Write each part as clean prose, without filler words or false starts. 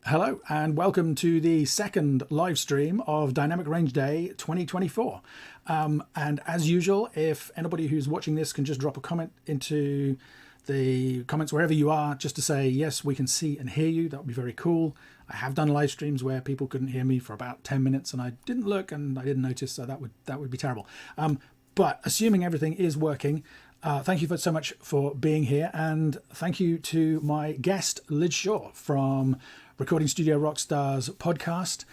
Hello and welcome to the second live stream of Dynamic Range Day 2024. And as usual, if anybody who's watching this can just drop a comment into the comments wherever you are, just to say, yes, we can see and hear you, that would be very cool. I have done live streams where people couldn't hear me for about 10 minutes and I didn't look and I didn't notice, so that would be terrible. But assuming everything is working, thank you so much for being here, and thank you to my guest, Lij Shaw from Recording Studio Rockstars podcast.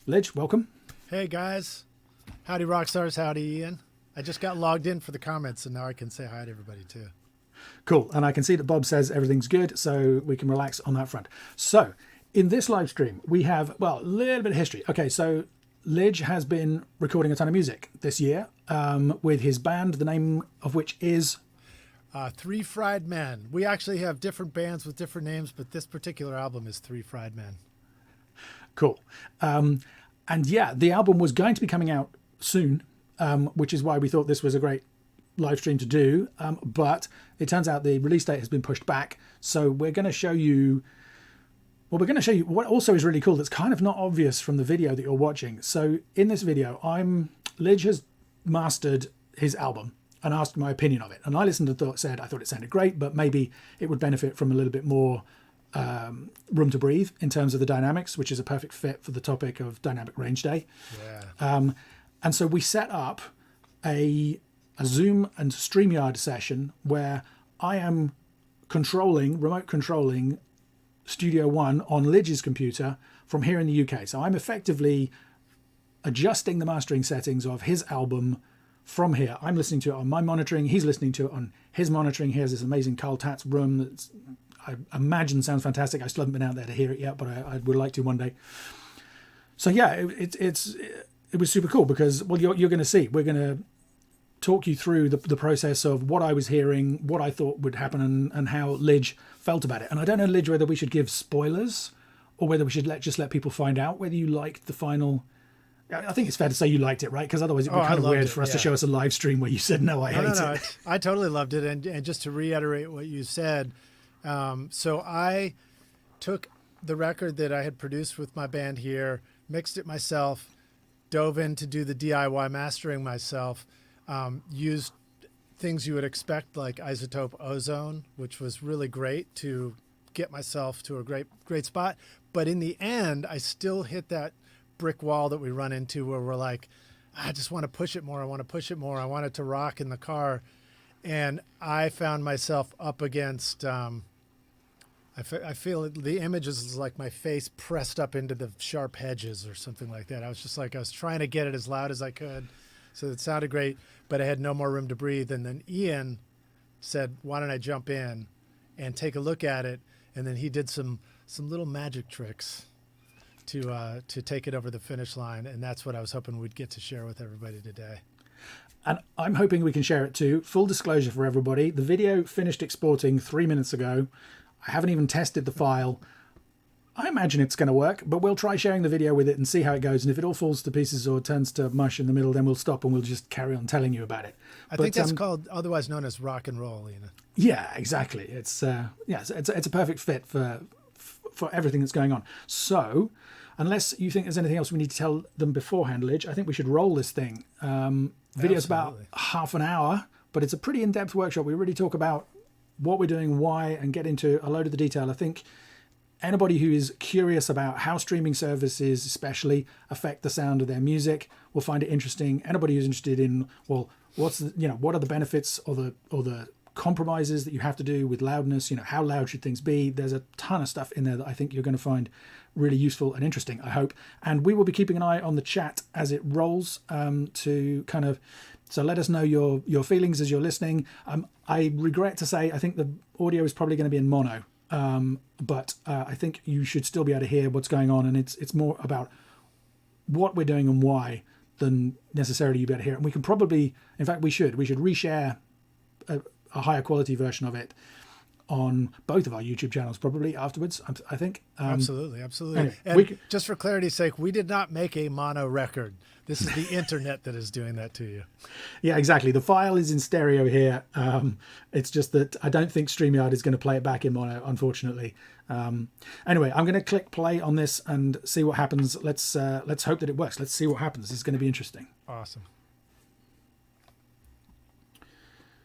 Lij, welcome. Hey guys. Howdy Rockstars, howdy Ian. I just got logged in for the comments and now I can say hi to everybody too. Cool, and I can see that Bob says everything's good, so we can relax on that front. So, in this live stream, we have, well, a little bit of history. Okay, so Lij has been recording a ton of music this year with his band, the name of which is Three Fried Men. We actually have different bands with different names, but this particular album is Three Fried Men. Cool. And yeah, the album was going to be coming out soon, which is why we thought this was a great live stream to do. But it turns out the release date has been pushed back. So we're going to show you, what also is really cool that's kind of not obvious from the video that you're watching. So in this video, Lij has mastered his album and asked my opinion of it. And I listened and I thought it sounded great, but maybe it would benefit from a little bit more room to breathe in terms of the dynamics, which is a perfect fit for the topic of Dynamic Range Day. Yeah. And so we set up a Zoom and StreamYard session where I am remote controlling Studio One on Lij's computer from here in the UK. So I'm effectively adjusting the mastering settings of his album from here. I'm listening to it on my monitoring. He's listening to it on his monitoring. He has this amazing Carl Tatz room that I imagine sounds fantastic. I still haven't been out there to hear it yet, but I would like to one day. So yeah, it was super cool because, well, you're going to see. We're going to talk you through the process of what I was hearing, what I thought would happen, and how Lij felt about it. And I don't know, Lij, whether we should give spoilers or whether we should just let people find out whether you liked the final. I think it's fair to say you liked it, right? Because otherwise it would be kind of weird for us to show us a live stream where you said, no, I hate it. I totally loved it. And just to reiterate what you said, so I took the record that I had produced with my band here, mixed it myself, dove in to do the DIY mastering myself, used things you would expect like isotope ozone, which was really great to get myself to a great spot. But in the end, I still hit that brick wall that we run into where we're like, I just want to push it more. I want to push it more. I want it to rock in the car. And I found myself up against, I feel the image is like my face pressed up into the sharp hedges or something like that. I was trying to get it as loud as I could. So it sounded great, but I had no more room to breathe. And then Ian said, why don't I jump in and take a look at it? And then he did some little magic tricks to take it over the finish line. And that's what I was hoping we'd get to share with everybody today. And I'm hoping we can share it too. Full disclosure for everybody, the video finished exporting 3 minutes ago. I haven't even tested the file. I imagine it's going to work, but we'll try sharing the video with it and see how it goes. And if it all falls to pieces or turns to mush in the middle, then we'll stop and we'll just carry on telling you about it. I think that's called, otherwise known as rock and roll, you know. Yeah, exactly. It's a perfect fit for everything that's going on. So, unless you think there's anything else we need to tell them beforehand, Lij, I think we should roll this thing. Video's about half an hour, but it's a pretty in-depth workshop. We really talk about what we're doing, why, and get into a load of the detail. I think anybody who is curious about how streaming services especially affect the sound of their music will find it interesting. Anybody who's interested in, well, what are the benefits or the compromises that you have to do with loudness, how loud should things be? There's a ton of stuff in there that I think you're going to find really useful and interesting, I hope. And we will be keeping an eye on the chat as it rolls so let us know your feelings as you're listening. I regret to say, I think the audio is probably going to be in mono. But I think you should still be able to hear what's going on, and it's more about what we're doing and why than necessarily you better hear it. And we can probably, in fact, we should reshare a higher quality version of it on both of our YouTube channels probably afterwards, I think. Absolutely. Anyway, And just for clarity's sake, we did not make a mono record. This is the internet that is doing that to you. Yeah, exactly. The file is in stereo here. It's just that I don't think StreamYard is going to play it back in mono, unfortunately. Anyway, I'm going to click play on this and see what happens. Let's hope that it works. Let's see what happens. This is going to be interesting. Awesome.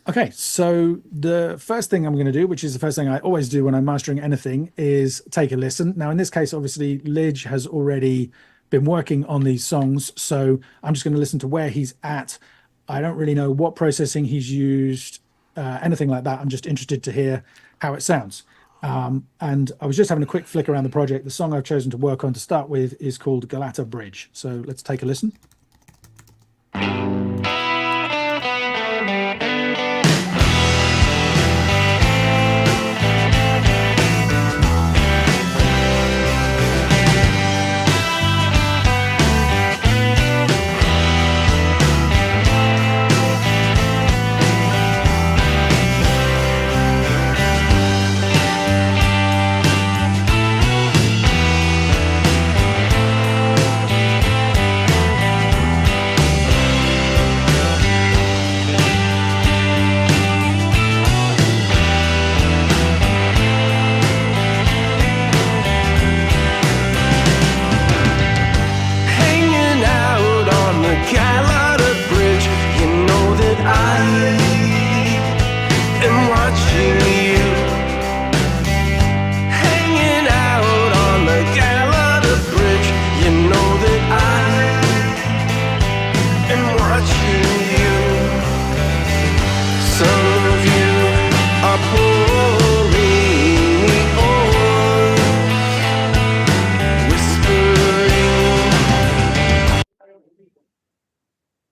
Okay, so the first thing I'm going to do, which is the first thing I always do when I'm mastering anything, is take a listen. Now, in this case, obviously, Lij has already been working on these songs, so I'm just going to listen to where he's at. I don't really know what processing he's used, anything like that. I'm just interested to hear how it sounds. And I was just having a quick flick around the project. The song I've chosen to work on to start with is called Galata Bridge. So let's take a listen.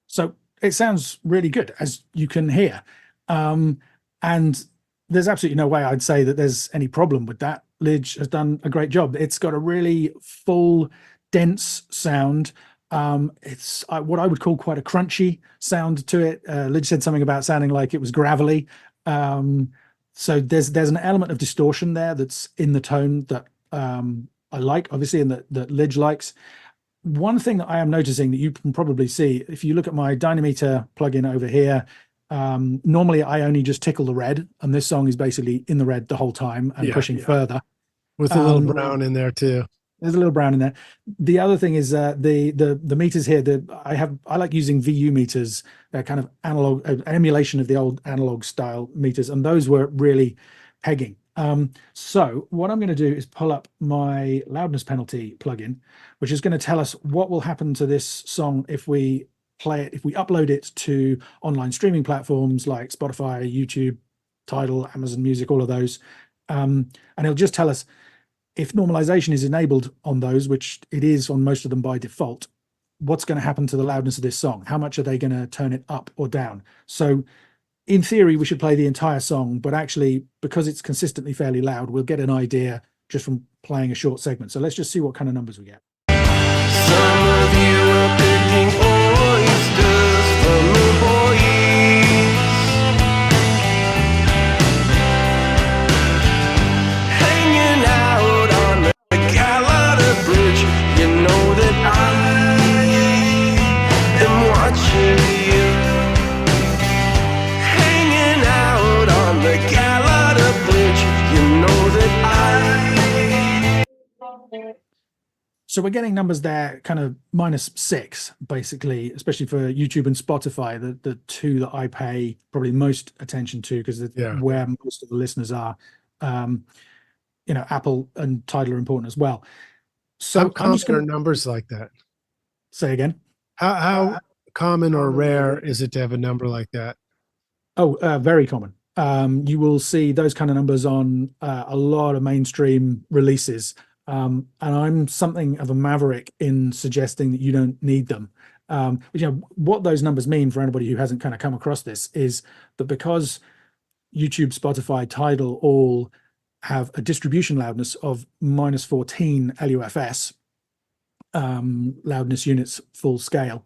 So it sounds really good, as you can hear. And there's absolutely no way I'd say that there's any problem with that. Lij has done a great job. It's got a really full, dense sound. It's what I would call quite a crunchy sound to it. Lij said something about sounding like it was gravelly. So there's an element of distortion there that's in the tone that I like, obviously, and that Lij likes. One thing that I am noticing that you can probably see, if you look at my Dynameter plugin over here, normally I only just tickle the red, and this song is basically in the red the whole time and pushing further. With a little brown in there too. There's a little brown in there. The other thing is the meters here. I like using VU meters, kind of analog emulation of the old analog style meters, and those were really pegging. So what I'm going to do is pull up my loudness penalty plugin, which is going to tell us what will happen to this song if we play it, if we upload it to online streaming platforms like Spotify, YouTube, Tidal, Amazon Music, all of those. And it'll just tell us if normalization is enabled on those, which it is on most of them by default, what's going to happen to the loudness of this song? How much are they going to turn it up or down? So in theory, we should play the entire song, but actually, because it's consistently fairly loud, we'll get an idea just from playing a short segment. So let's just see what kind of numbers we get. Some of you are picking oysters from the boys, hanging out on the Galata Bridge. You know that I am watching you, hanging out on the Galata Bridge. You know that I. So we're getting numbers there, kind of -6, basically, especially for YouTube and Spotify, the two that I pay probably most attention to, because where most of the listeners are. Apple and Tidal are important as well. So how common are numbers like that? Say again. How common or rare is it to have a number like that? Oh, very common. You will see those kind of numbers on a lot of mainstream releases. And I'm something of a maverick in suggesting that you don't need them. What those numbers mean for anybody who hasn't kind of come across this is that because YouTube, Spotify, Tidal all have a distribution loudness of -14 LUFS, loudness units full scale,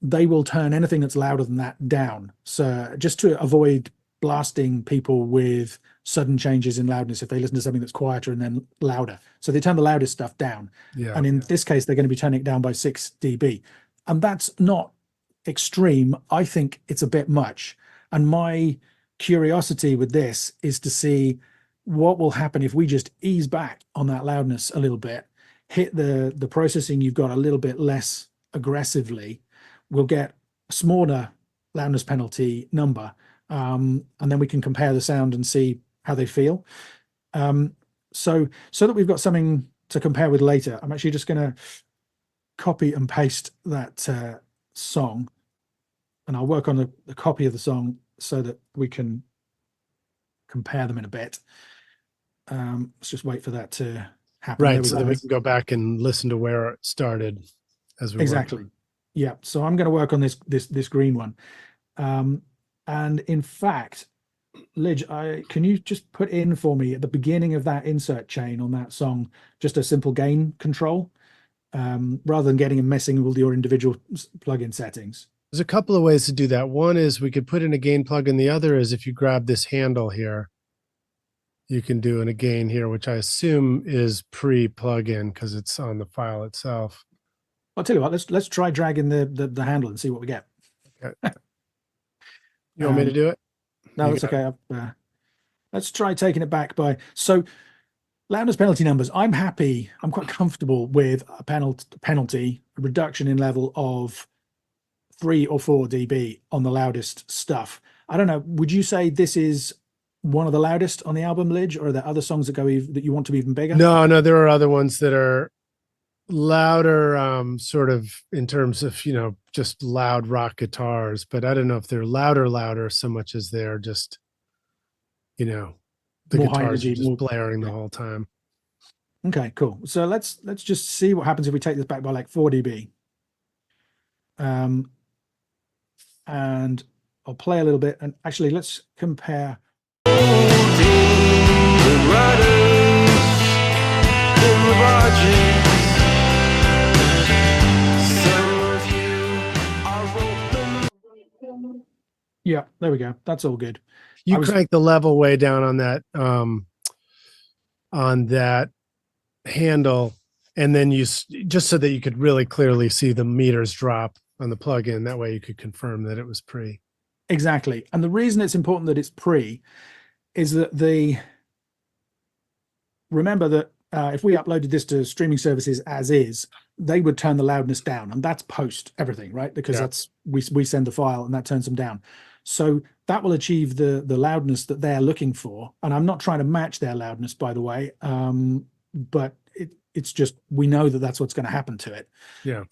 they will turn anything that's louder than that down. So just to avoid blasting people with sudden changes in loudness if they listen to something that's quieter and then louder. So they turn the loudest stuff down. Yeah. And in this case, they're going to be turning it down by 6 dB. And that's not extreme. I think it's a bit much. And my curiosity with this is to see what will happen if we just ease back on that loudness a little bit, hit the processing you've got a little bit less aggressively. We'll get a smaller loudness penalty number, and then we can compare the sound and see how they feel. So that we've got something to compare with later, I'm actually just going to copy and paste that song, and I'll work on the copy of the song so that we can compare them in a bit. Let's just wait for that to happen. Right, so that we can go back and listen to where it started as we exactly. Yeah, so I'm going to work on this green one. And in fact, Lij, can you just put in for me at the beginning of that insert chain on that song, just a simple gain control, rather than getting and messing with your individual plugin settings? There's a couple of ways to do that. One is we could put in a gain plugin. The other is if you grab this handle here, you can do a gain here, which I assume is pre-plugin because it's on the file itself. I'll tell you what, let's try dragging the handle and see what we get. Okay. You want me to do it? No, that's okay. Let's try taking it back by, so loudness penalty numbers. I'm happy. I'm quite comfortable with a penalty reduction in level of 3 or 4 dB on the loudest stuff. I don't know. Would you say this is one of the loudest on the album, Lij, or are there other songs that that you want to be even bigger? No, there are other ones that are louder, sort of in terms of, just loud rock guitars, but I don't know if they're louder so much as they're just, the more guitars energy, are just blaring the whole time. Okay, cool. So let's just see what happens if we take this back by like 4 dB. And I'll play a little bit, and actually let's compare. Yeah, there we go. That's all good. You crank the level way down on that handle, and then you just so that you could really clearly see the meters drop on the plugin. That way you could confirm that it was pre. Exactly. And the reason it's important that it's pre is that remember that if we uploaded this to streaming services as is, they would turn the loudness down, and that's post everything, right? Because that's we send the file and that turns them down. So that will achieve the loudness that they're looking for. And I'm not trying to match their loudness, by the way, but it's just we know that that's what's going to happen to it. Yeah.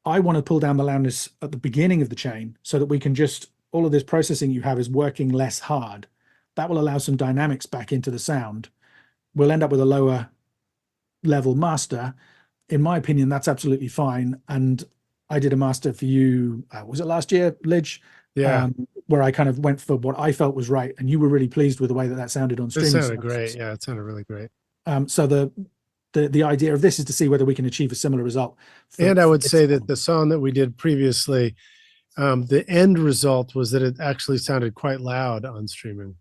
I want to pull down the loudness at the beginning of the chain so that we can just, all of this processing you have is working less hard. That will allow some dynamics back into the sound. We'll end up with a lower level master. In my opinion, that's absolutely fine. And I did a master for you, was it last year, Lij? Yeah. Where I kind of went for what I felt was right. And you were really pleased with the way that sounded on streaming. It sounded great. Yeah, it sounded really great. So the idea of this is to see whether we can achieve a similar result. And I would say that the song that we did previously, the end result was that it actually sounded quite loud on streaming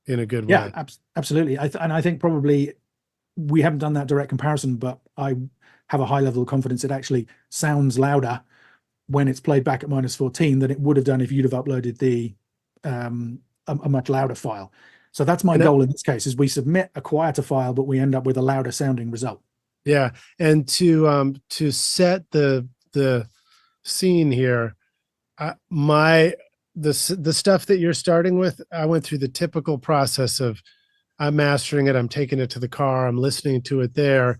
in a good way. Yeah, absolutely. And I think probably we haven't done that direct comparison, but I have a high level of confidence it actually sounds louder when it's played back at -14 than it would have done if you'd have uploaded a much louder file. So that's my goal in this case, is we submit a quieter file, but we end up with a louder sounding result. Yeah. And to set the scene here, the stuff that you're starting with, I went through the typical process of I'm mastering it, I'm taking it to the car, I'm listening to it there,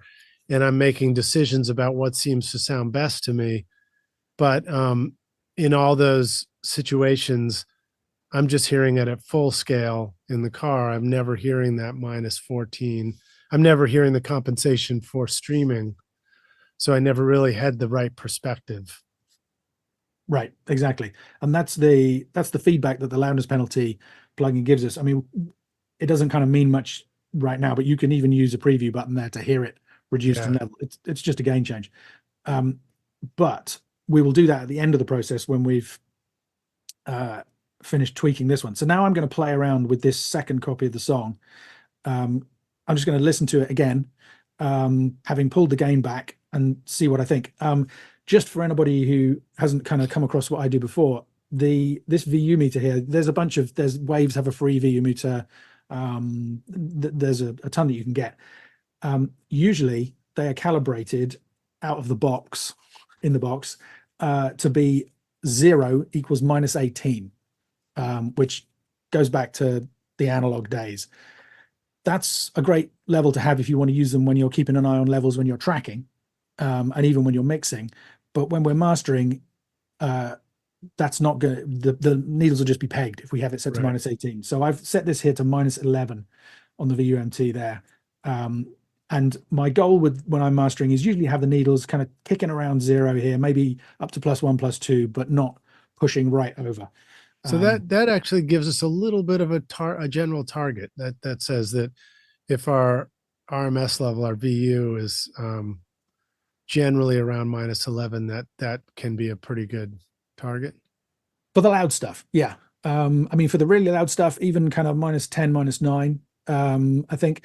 and I'm making decisions about what seems to sound best to me. But in all those situations, I'm just hearing it at full scale in the car. I'm never hearing that -14. I'm never hearing the compensation for streaming. So I never really had the right perspective. Right, exactly. And that's the feedback that the loudness penalty plugin gives us. I mean, it doesn't kind of mean much right now, but you can even use a preview button there to hear it reduced in level. It's just a gain change. But we will do that at the end of the process when we've finished tweaking this one. So now I'm going to play around with this second copy of the song. I'm just going to listen to it again, having pulled the gain back, and see what I think. Just for anybody who hasn't kind of come across what I do before, this VU meter here, there's Waves have a free VU meter. There's a ton that you can get. Usually they are calibrated out of the box, in the box, to be 0 equals -18, which goes back to the analog days. That's a great level to have if you want to use them when you're keeping an eye on levels when you're tracking, and even when you're mixing. But when we're mastering, that's not good. The needles will just be pegged if we have it set to -18. So I've set this here to -11 on the VUMT there. And my goal when I'm mastering is usually have the needles kind of kicking around 0 here, maybe up to +1, +2, but not pushing right over. So that actually gives us a little bit of a general target that says that if our RMS level, our VU is generally around -11, that can be a pretty good target. For the loud stuff, yeah. I mean, for the really loud stuff, even kind of -10, -9, I think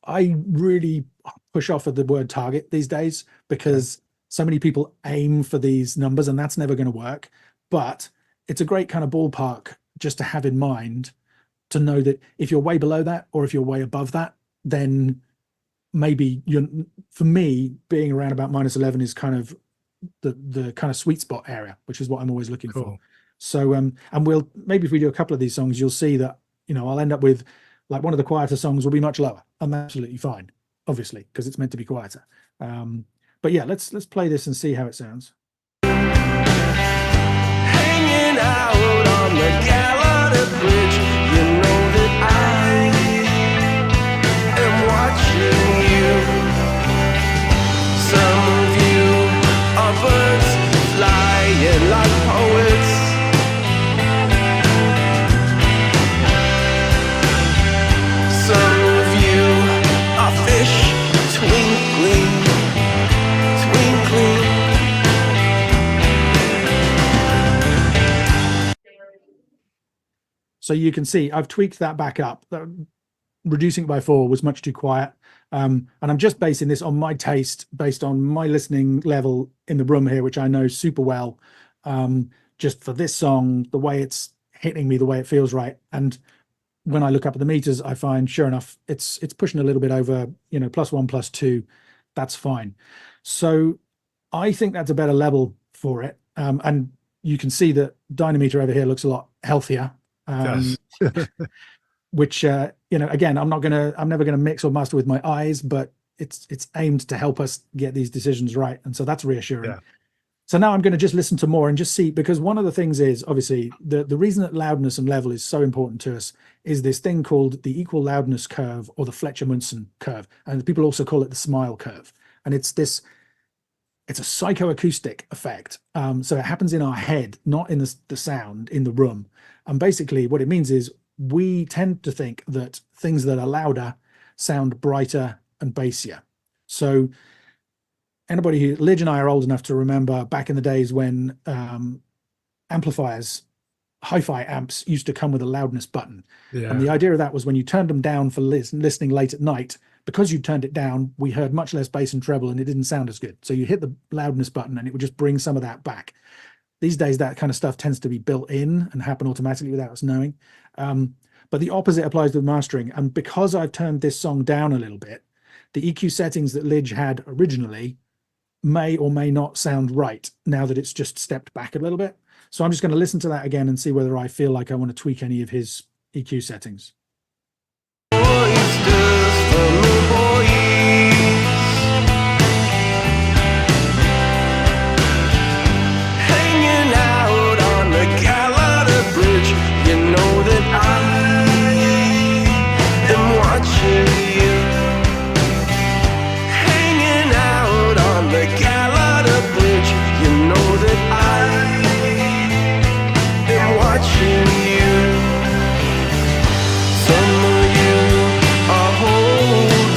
I really push off of the word target these days, because so many people aim for these numbers and that's never going to work. But it's a great kind of ballpark just to have in mind, to know that if you're way below that or if you're way above that, then maybe for me, being around about -11 is kind of the kind of sweet spot area, which is what I'm always looking for. So and maybe if we do a couple of these songs, you'll see that, I'll end up with, like, one of the quieter songs will be much lower, and that's absolutely fine, obviously, because it's meant to be quieter. But yeah, let's play this and see how it sounds. Hanging out on the Gallagher Bridge, you know that I am watching you. Some of you are birds flying like poets. Some of you are fish twinkling, twinkling. So you can see I've tweaked that back up. Reducing it by 4 was much too quiet. And I'm just basing this on my taste, based on my listening level in the room here, which I know super well. Just for this song, the way it's hitting me, the way it feels right. And when I look up at the meters, I find, sure enough, it's pushing a little bit over, +1, +2. That's fine. So I think that's a better level for it. And you can see that dynameter over here looks a lot healthier. Which again, I'm never gonna mix or master with my eyes, but it's aimed to help us get these decisions right, and so that's reassuring. So now I'm going to just listen to more and just see, because one of the things is, obviously, the reason that loudness and level is so important to us is this thing called the equal loudness curve, or the Fletcher-Munson curve, and people also call it the smile curve. And it's a psychoacoustic effect. So it happens in our head, not in the sound in the room. And basically what it means is we tend to think that things that are louder sound brighter and bassier. So anybody Lidge and I are old enough to remember back in the days when amplifiers, hi-fi amps, used to come with a loudness button. And the idea of that was when you turned them down for listening late at night, because you turned it down, we heard much less bass and treble and it didn't sound as good. So you hit the loudness button and it would just bring some of that back. These days, that kind of stuff tends to be built in and happen automatically without us knowing. But the opposite applies with mastering. And because I've turned this song down a little bit, the EQ settings that Lidge had originally may or may not sound right now that it's just stepped back a little bit. So I'm just going to listen to that again and see whether I feel like I want to tweak any of his EQ settings. Hanging out on the Gallagher Bridge, you know that I am watching you. Hanging out on the Gallagher Bridge, you know that I am watching you. Some of you are holding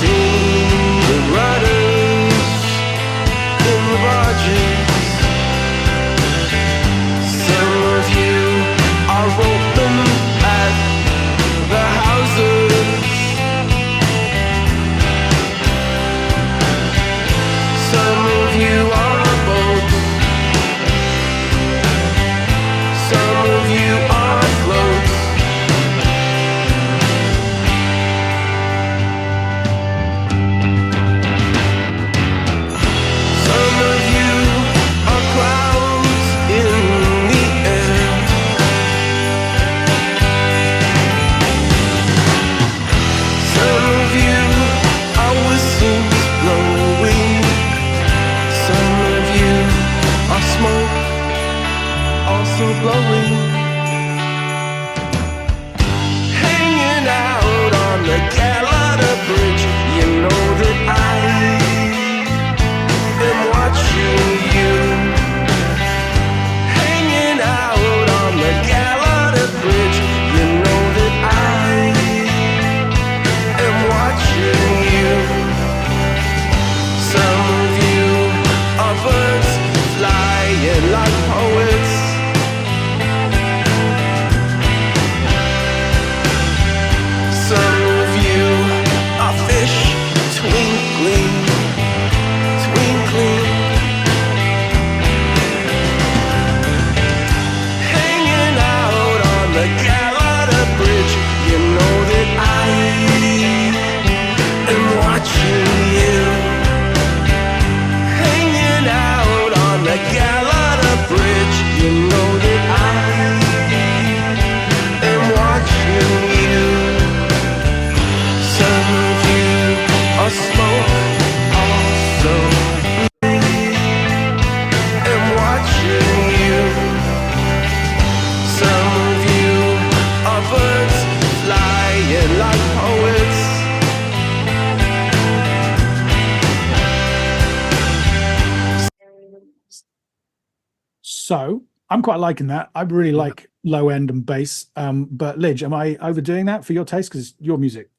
So I'm quite liking that. I really like low end and bass. But Lidge, am I overdoing that for your taste? Because it's your music.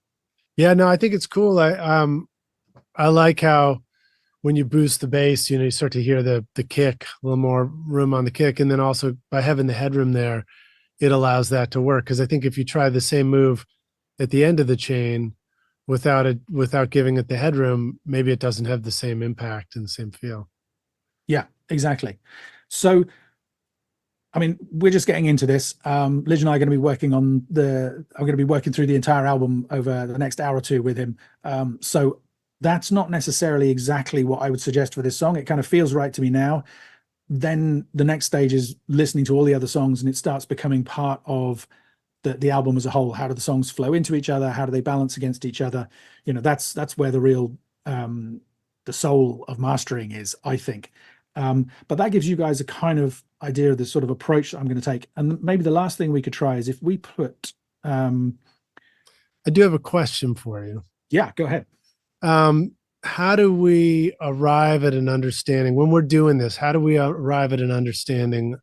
Yeah, no, I think it's cool. I like how when you boost the bass, you start to hear the kick, a little more room on the kick. And then also by having the headroom there, it allows that to work. Because I think if you try the same move at the end of the chain without giving it the headroom, maybe it doesn't have the same impact and the same feel. Yeah, exactly. So, I mean, we're just getting into this. Lidge and I are going to be working on I'm going to be working through the entire album over the next hour or two with him. So that's not necessarily exactly what I would suggest for this song. It kind of feels right to me now. Then the next stage is listening to all the other songs, and it starts becoming part of the album as a whole. How do the songs flow into each other? How do they balance against each other? That's where the real the soul of mastering is, I think. But that gives you guys a kind of idea of the sort of approach that I'm going to take. And maybe the last thing we could try is if we put I do have a question for you. Yeah, go ahead. How do we arrive at an understanding when we're doing this? How do we arrive at an understanding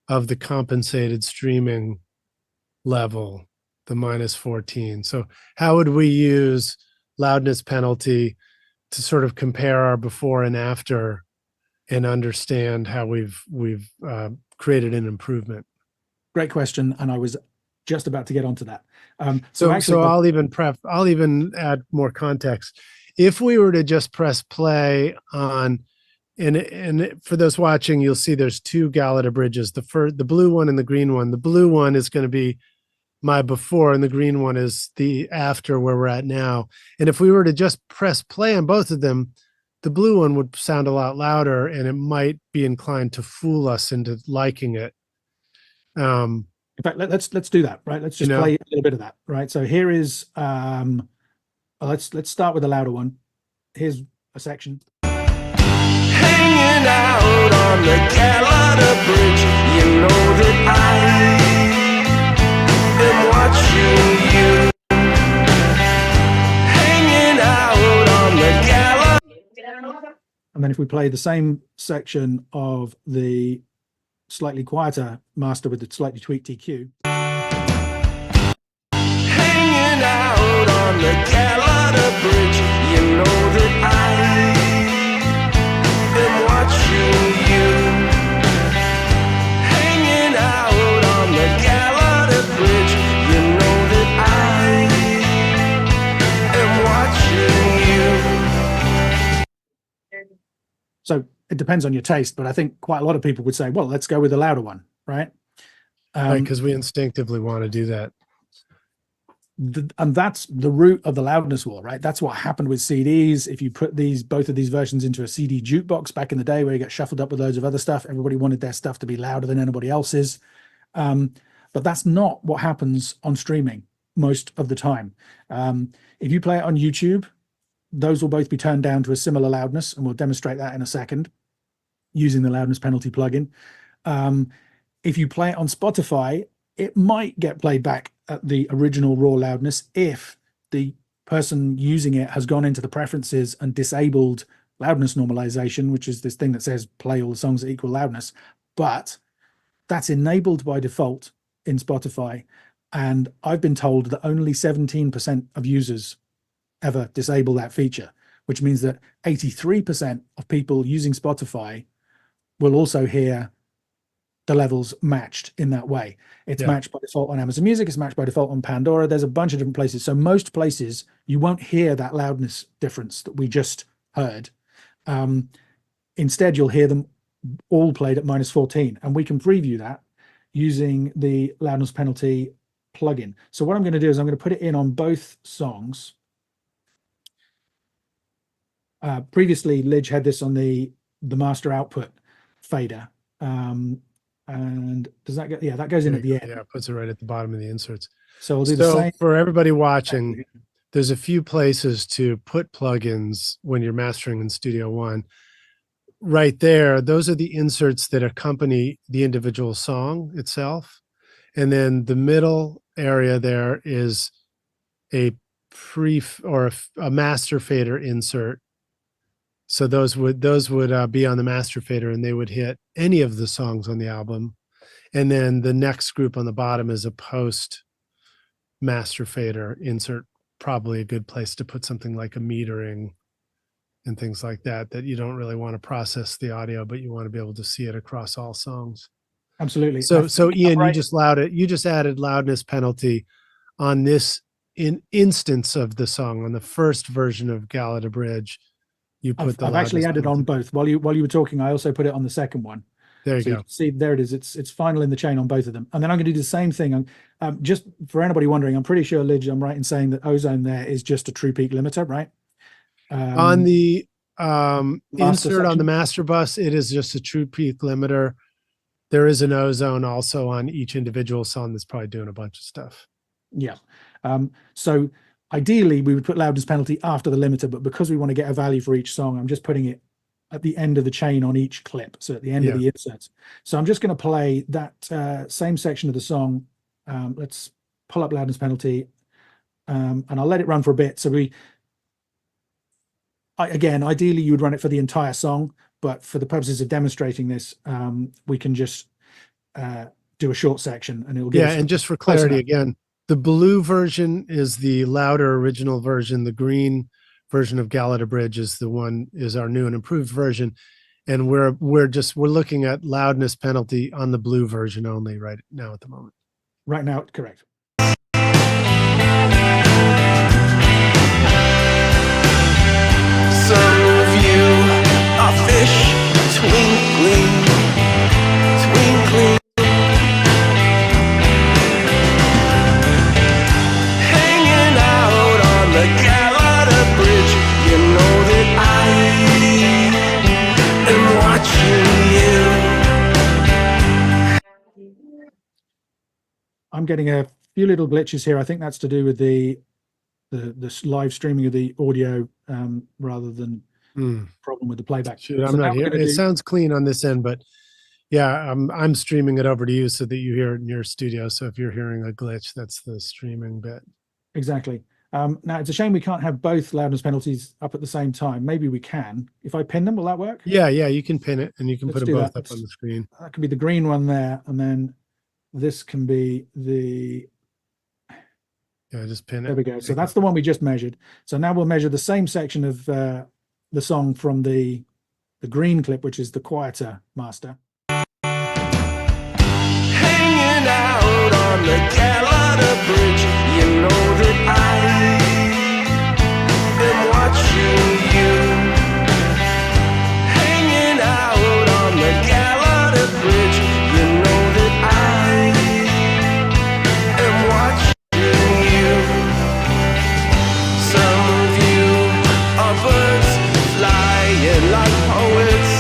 of the compensated streaming level, the -14? So how would we use loudness penalty to sort of compare our before and after and understand how we've created an improvement? Great question, and I was just about to get onto that. So I'll even add more context. If we were to just press play on, and for those watching, you'll see there's two Galata bridges, the blue one and the green one. The blue one is going to be my before, and the green one is the after, where we're at now. And if we were to just press play on both of them, the blue one would sound a lot louder, and it might be inclined to fool us into liking it. In fact, let's do that, right? Let's just play a little bit of that, right? So here is let's start with the louder one. Here's a section. Hanging out on the Galata Bridge, you know that I am watching you. Hanging out on the Galata. And then if we play the same section of the slightly quieter master with the slightly tweaked EQ. Hanging out on the Galata Bridge, you know that I am watching you. Hanging out on the Galata Bridge, you know that I am watching you. So it depends on your taste, but I think quite a lot of people would say, well, let's go with the louder one, right? Right, because we instinctively want to do that. And that's the root of the loudness war, right? That's what happened with CDs. If you put both of these versions into a CD jukebox back in the day where you get shuffled up with loads of other stuff, everybody wanted their stuff to be louder than anybody else's. But that's not what happens on streaming most of the time. If you play it on YouTube, those will both be turned down to a similar loudness, and we'll demonstrate that in a second using the loudness penalty plugin. If you play it on Spotify, it might get played back at the original raw loudness if the person using it has gone into the preferences and disabled loudness normalization, which is this thing that says play all the songs at equal loudness. But that's enabled by default in Spotify. And I've been told that only 17% of users ever disable that feature, which means that 83% of people using Spotify will also hear the levels matched in that way. It's matched by default on Amazon Music. It's matched by default on Pandora. There's a bunch of different places. So most places you won't hear that loudness difference that we just heard. Instead, you'll hear them all played at -14. And we can preview that using the loudness penalty plugin. So what I'm going to do is I'm going to put it in on both songs. Previously, Lidge had this on the master output fader. And does that go? Yeah, that goes in at the end. Yeah, it puts it right at the bottom of the inserts. So we'll do the same. For everybody watching, there's a few places to put plugins when you're mastering in Studio One. Right there, those are the inserts that accompany the individual song itself. And then the middle area there is a master fader insert. So those would be on the master fader, and they would hit any of the songs on the album. And then the next group on the bottom is a post master fader insert, probably a good place to put something like a metering and things like that, that you don't really want to process the audio, but you want to be able to see it across all songs. Absolutely. So Ian, right. you just added loudness penalty on this instance of the song, on the first version of Galata Bridge. You put I've actually added on both. While you were talking, I also put it on the second one. There you So go. you can see there it is. It's final in the chain on both of them. And then I'm going to do the same thing. Just for anybody wondering, I'm pretty sure, Lij, I'm right in saying that ozone there is just a true peak limiter, right? On the insert section? on the master bus, it is just a true peak limiter. There is an ozone also on each individual song that's probably doing a bunch of stuff. Yeah. So ideally we would put loudness penalty after the limiter, but because we want to get a value for each song, I'm just putting it at the end of the chain on each clip. So at the end of the inserts. So I'm just going to play that same section of the song. Let's pull up loudness penalty, and I'll let it run for a bit. So again, ideally you would run it for the entire song, but for the purposes of demonstrating this, we can just do a short section, and it'll give us. And just for clarity again, the blue version is the louder original version. The green version of Galata Bridge is our new and improved version. And we're looking at loudness penalty on the blue version only right now at the moment. Right now, correct. Some of you are fish twinkling, twinkling, hanging out on the Galata Bridge. You know that I am watching you. I'm getting a few little glitches here. I think that's to do with the live streaming of the audio rather than problem with the playback. Shoot, I'm not here. It sounds clean on this end, but yeah, I'm streaming it over to you so that you hear it in your studio. So if you're hearing a glitch, that's the streaming bit. Exactly. Now it's a shame we can't have both loudness penalties up at the same time. Maybe we can. If I pin them, will that work? Yeah, you can pin it and you can Let's put them both that. up on the screen. That can be the green one there, and then this can be the. Yeah, just pin it. There we go. So that's the one we just measured. So now we'll measure the same section of the song from the green clip, which is the quieter master. Hanging out on the Galata Bridge, you know that I am watching you. Hanging out on the Galata Bridge, you know that I am watching. Some of you are birds flying like poets.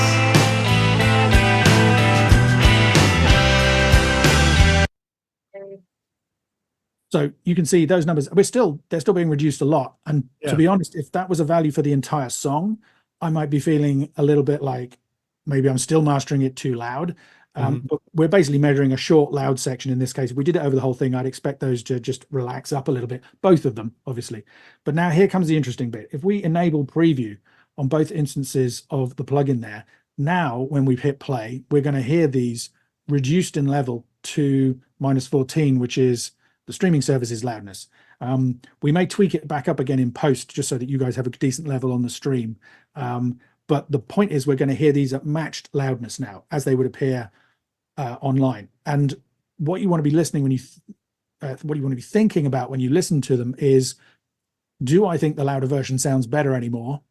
So you can see those numbers. They're still being reduced a lot. And to be honest, if that was a value for the entire song, I might be feeling a little bit like maybe I'm still mastering it too loud. But we're basically measuring a short loud section in this case. If we did it over the whole thing, I'd expect those to just relax up a little bit, both of them, obviously. But now here comes the interesting bit. If we enable preview on both instances of the plugin there, now when we've hit play, we're going to hear these reduced in level to -14, which is the streaming service's loudness. We may tweak it back up again in post just so that you guys have a decent level on the stream. But the point is we're going to hear these at matched loudness now as they would appear online. And what you want to be listening when you what you want to be thinking about when you listen to them is, do I think the louder version sounds better anymore?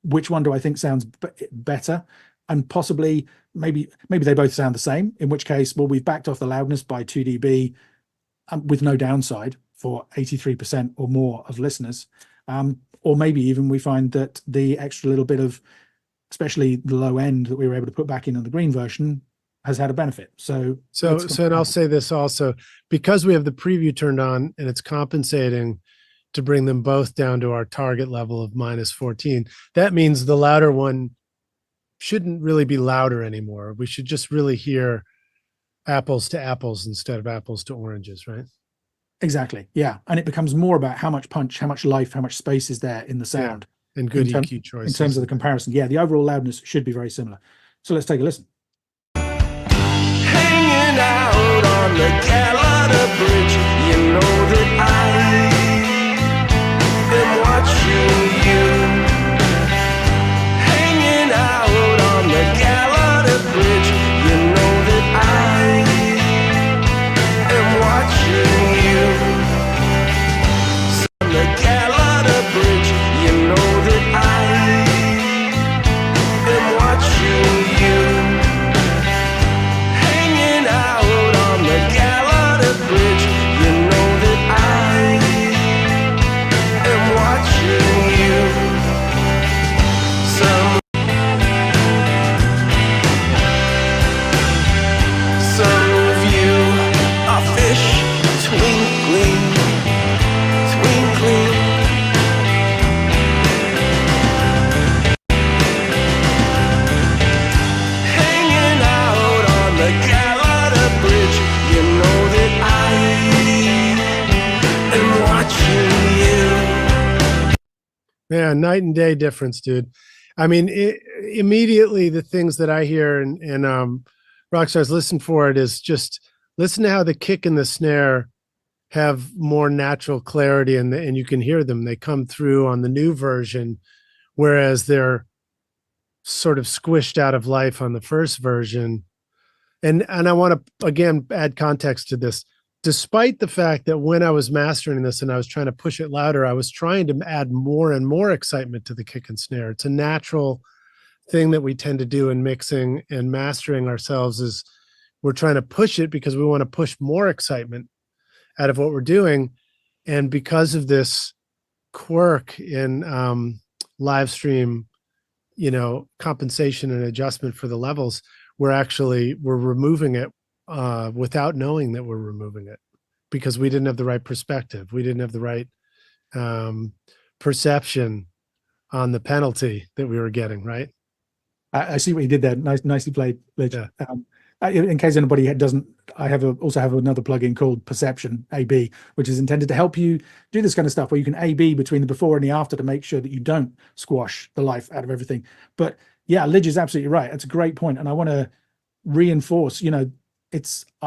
Which one do I think sounds better? And possibly maybe they both sound the same, in which case, well, we've backed off the loudness by 2 dB with no downside for 83% or more of listeners. Or maybe even we find that the extra little bit of, especially the low end that we were able to put back in on the green version, has had a benefit. So and I'll say this also, because we have the preview turned on and it's compensating to bring them both down to our target level of -14. That means the louder one shouldn't really be louder anymore. We should just really hear apples to apples instead of apples to oranges, right? Exactly. Yeah. And it becomes more about how much punch, how much life, how much space is there in the sound. and good in EQ choices. terms of the comparison. Yeah, the overall loudness should be very similar. So let's take a listen. Hanging out on the Galata Bridge, you know that I am watching you. Hanging out on the Galata Bridge, you know that I am watching you. On the Galata Bridge, you know that I am watching you. Hanging out on the Galata Bridge, you know that I am watching you. Some of you are fish twinkling, twinkling. Hanging out on the Galata Bridge, you know that I am watching you. Yeah, night and day difference, dude. I mean, immediately the things that I hear and Rockstars listen for it is just listen to how the kick and the snare have more natural clarity, and you can hear them. They come through on the new version, whereas they're sort of squished out of life on the first version. And I want to again add context to this. Despite the fact that when I was mastering this and I was trying to push it louder, I was trying to add more and more excitement to the kick and snare. It's a natural thing that we tend to do in mixing and mastering ourselves, is we're trying to push it because we want to push more excitement out of what we're doing. And because of this quirk in Livestream, compensation and adjustment for the levels, we're removing it without knowing that we're removing it, because we didn't have the right perspective. We didn't have the right perception on the penalty that we were getting, right? I see what you did there. Nicely played, Lij. Yeah. In case anybody doesn't, I also have another plugin called Perception AB, which is intended to help you do this kind of stuff, where you can AB between the before and the after to make sure that you don't squash the life out of everything. But yeah, Lij is absolutely right. That's a great point, and I want to reinforce. I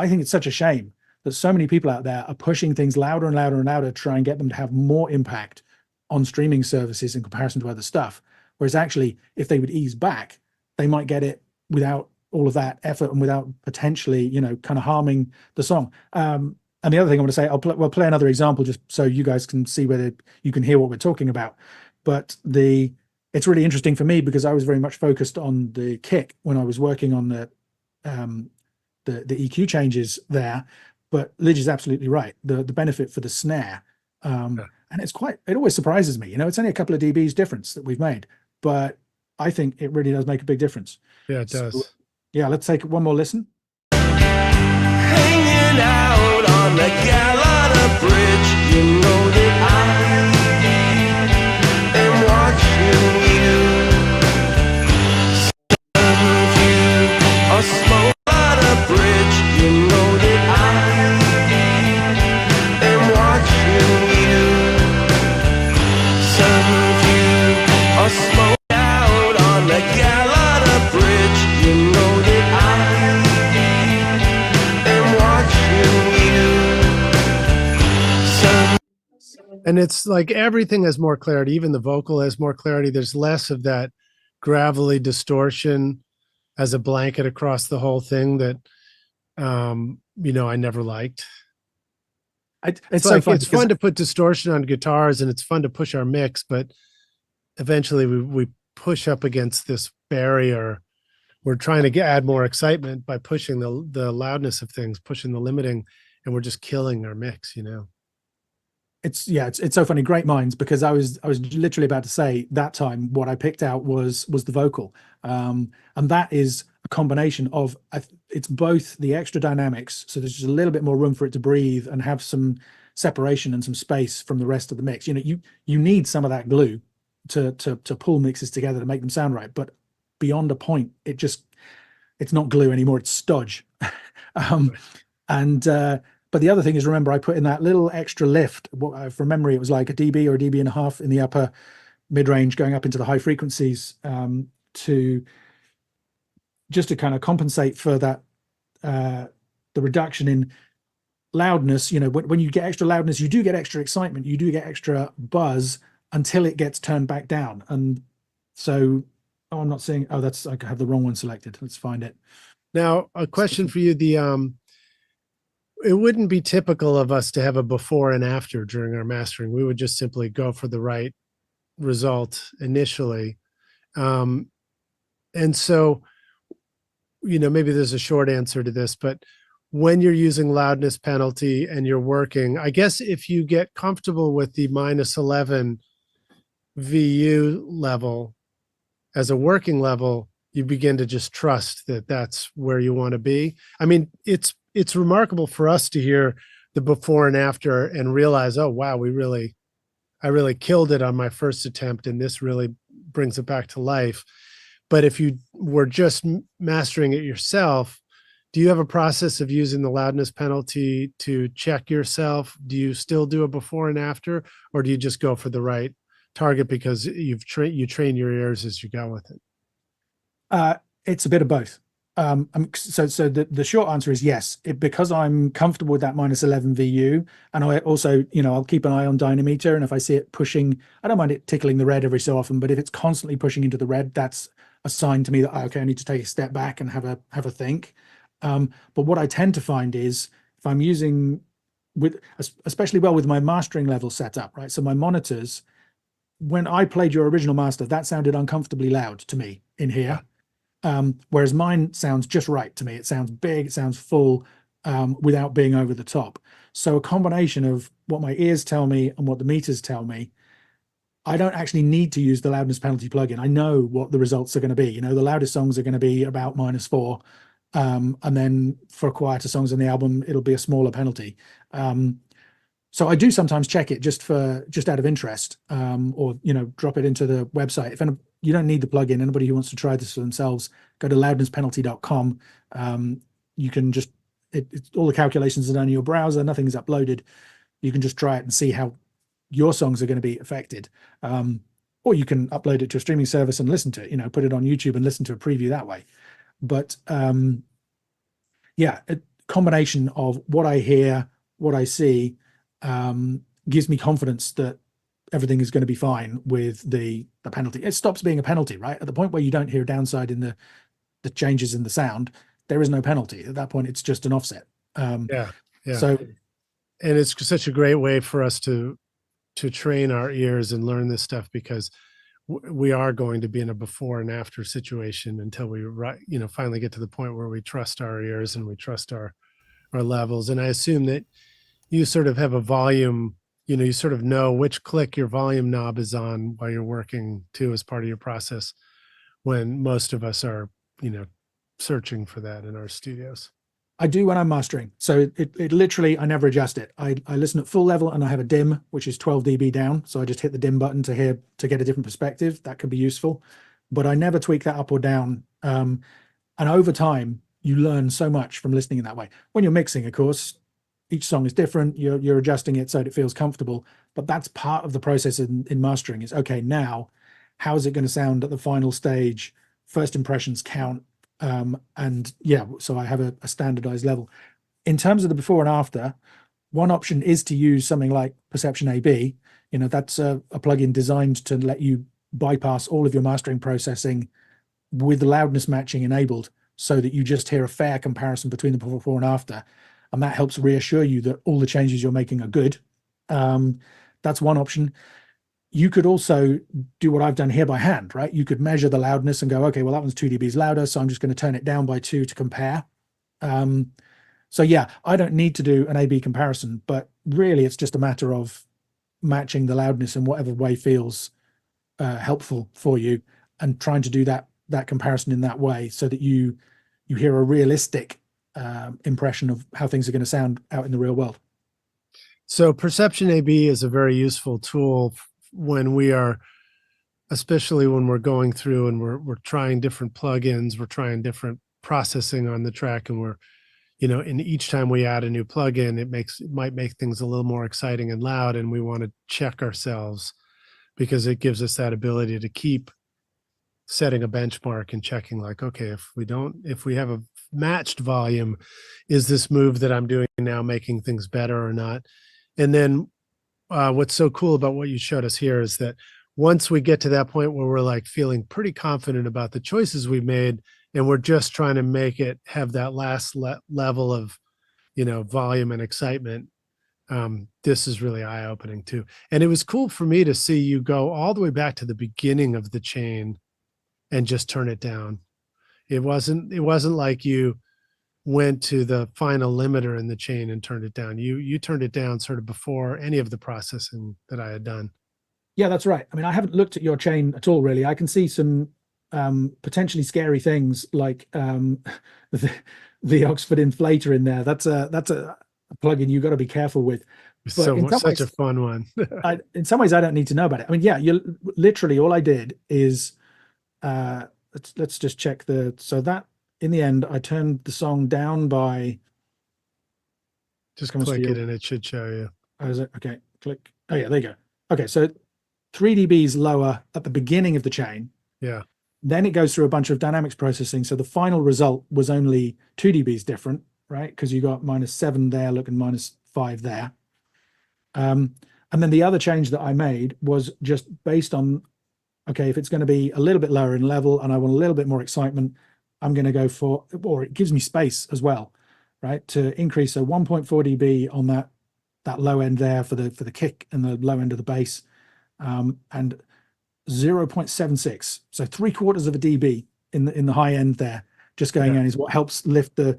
think it's such a shame that so many people out there are pushing things louder and louder and louder to try and get them to have more impact on streaming services in comparison to other stuff. Whereas actually, if they would ease back, they might get it without all of that effort and without potentially, kind of harming the song. And the other thing I want to say, we'll play another example just so you guys can see whether you can hear what we're talking about. But it's really interesting for me because I was very much focused on the kick when I was working on the EQ changes there. But Lij is absolutely right. The benefit for the snare, and it always surprises me. It's only a couple of dBs difference that we've made, but I think it really does make a big difference. Yeah, it does. So, yeah, let's take one more listen. Hanging out on the Galata Bridge, you know that I am watching you. Some of you are smoking on a bridge, you know that I am watching you. Some of you are smoking out on the Galata Bridge, you know that I am watching you. And it's like everything has more clarity. Even the vocal has more clarity. There's less of that gravelly distortion as a blanket across the whole thing that, I never liked. It's so fun. It's fun to put distortion on guitars and it's fun to push our mix, but eventually we push up against this barrier. We're trying to add more excitement by pushing the loudness of things, pushing the limiting, and we're just killing our mix, It's so funny. Great minds, because I was literally about to say that time what I picked out was the vocal, and that is a combination of it's both the extra dynamics, so there's just a little bit more room for it to breathe and have some separation and some space from the rest of the mix. You need some of that glue to pull mixes together to make them sound right, but beyond a point, it's not glue anymore, it's stodge. But the other thing is, remember, I put in that little extra lift. From memory, it was like a dB or a dB and a half in the upper, mid-range going up into the high frequencies, to just to kind of compensate for that, the reduction in loudness. You know, when you get extra loudness, you do get extra excitement, you do get extra buzz until it gets turned back down. And so, oh, I'm not seeing, oh, that's, I have the wrong one selected. Let's find it. Now, a question for you. It wouldn't be typical of us to have a before and after during our mastering. We would just simply go for the right result initially. And so, you know, maybe there's a short answer to this, but when you're using loudness penalty and you're working, I guess if you get comfortable with the -11 VU level as a working level, you begin to just trust that that's where you want to be. I mean, it's remarkable for us to hear the before and after and realize, oh, wow, I really killed it on my first attempt, and this really brings it back to life. But if you were just mastering it yourself, do you have a process of using the loudness penalty to check yourself? Do you still do a before and after, or do you just go for the right target because you train your ears as you go with it? It's a bit of both. So the short answer is yes, because I'm comfortable with that -11 VU, and I also, you know, I'll keep an eye on dynameter, and if I see it pushing, I don't mind it tickling the red every so often, but if it's constantly pushing into the red, that's a sign to me that, okay, I need to take a step back and have a think. But what I tend to find is if I'm using, especially well with my mastering level set up, right? So my monitors, when I played your original master, that sounded uncomfortably loud to me in here. Whereas mine sounds just right to me. It sounds big, it sounds full, without being over the top. So a combination of what my ears tell me and what the meters tell me, I don't actually need to use the loudness penalty plugin. I know what the results are going to be. You know, the loudest songs are going to be about -4. And then for quieter songs on the album, it'll be a smaller penalty. So I do sometimes check it just out of interest, or, you know, drop it into the website. If you don't need the plugin, anybody who wants to try this for themselves, go to loudnesspenalty.com. You can just, it's all the calculations are done in your browser, nothing is uploaded. You can just try it and see how your songs are going to be affected. Or you can upload it to a streaming service and listen to it, you know, put it on YouTube and listen to a preview that way. But yeah, a combination of what I hear, what I see, gives me confidence that everything is going to be fine with the penalty. It stops being a penalty, right? At the point where you don't hear a downside in the changes in the sound, there is no penalty. At that point, it's just an offset. Yeah. So, and it's such a great way for us to train our ears and learn this stuff, because we are going to be in a before and after situation until we, you know, finally get to the point where we trust our ears and we trust our levels. And I assume that you sort of have a volume, you know, you sort of know which click your volume knob is on while you're working too, as part of your process, when most of us are, you know, searching for that in our studios. I do when I'm mastering. So it literally, I never adjust it. I listen at full level and I have a dim, which is 12 dB down. So I just hit the dim button to get a different perspective. That could be useful, but I never tweak that up or down. And over time, you learn so much from listening in that way. When you're mixing, of course, each song is different. You're adjusting it so that it feels comfortable, but that's part of the process in mastering is, okay, now, how is it going to sound at the final stage? First impressions count. And yeah, so I have a standardized level. In terms of the before and after, one option is to use something like Perception AB. You know, that's a plugin designed to let you bypass all of your mastering processing with loudness matching enabled, so that you just hear a fair comparison between the before and after. And that helps reassure you that all the changes you're making are good. That's one option. You could also do what I've done here by hand, right? You could measure the loudness and go, okay, well, that one's 2 dBs louder, so I'm just going to turn it down by 2 to compare. So yeah, I don't need to do an A/B comparison, but really it's just a matter of matching the loudness in whatever way feels helpful for you, and trying to do that comparison in that way so that you hear a realistic impression of how things are going to sound out in the real world. So Perception AB is a very useful tool when we are, especially when we're going through and we're trying different plugins, we're trying different processing on the track, and we're, you know, and each time we add a new plugin, it might make things a little more exciting and loud, and we want to check ourselves because it gives us that ability to keep setting a benchmark and checking like, okay, if we have a matched volume, is this move that I'm doing now making things better or not? And then what's so cool about what you showed us here is that once we get to that point where we're like feeling pretty confident about the choices we made, and we're just trying to make it have that last level of, volume and excitement, this is really eye-opening too. And it was cool for me to see you go all the way back to the beginning of the chain and just turn it down. It wasn't like you went to the final limiter in the chain and turned it down. You turned it down sort of before any of the processing that I had done. Yeah, that's right. I mean, I haven't looked at your chain at all, really. I can see some potentially scary things like the Oxford inflator in there. That's a plugin you got to be careful with. But such a fun one. In some ways, I don't need to know about it. I mean, yeah, you literally all I did is let's just check so that in the end I turned the song down by. Just click it and it should show you. Oh, is it? Okay, click. Oh yeah, there you go. Okay, so 3 dBs lower at the beginning of the chain. Yeah. Then it goes through a bunch of dynamics processing. So the final result was only 2 dBs different, right? Because you got -7 there, look, and -5 there. And then the other change that I made was just based on, okay, if it's going to be a little bit lower in level and I want a little bit more excitement, I'm going to go for, or it gives me space as well, right? To increase, so 1.4 dB on that low end there for the kick and the low end of the bass, and 0.76, so 3/4 of a dB in the high end there, just going in is what helps lift the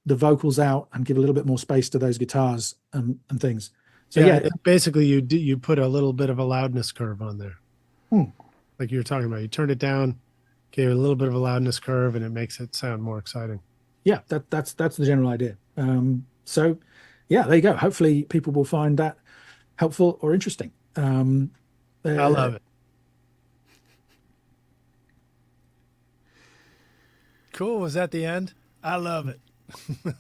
vocals out and give a little bit more space to those guitars and things. So basically you put a little bit of a loudness curve on there, like you were talking about. You turned it down, gave it a little bit of a loudness curve, and it makes it sound more exciting. Yeah, that's the general idea. So yeah, there you go. Hopefully people will find that helpful or interesting. I love it. Cool. Was that the end? I love it.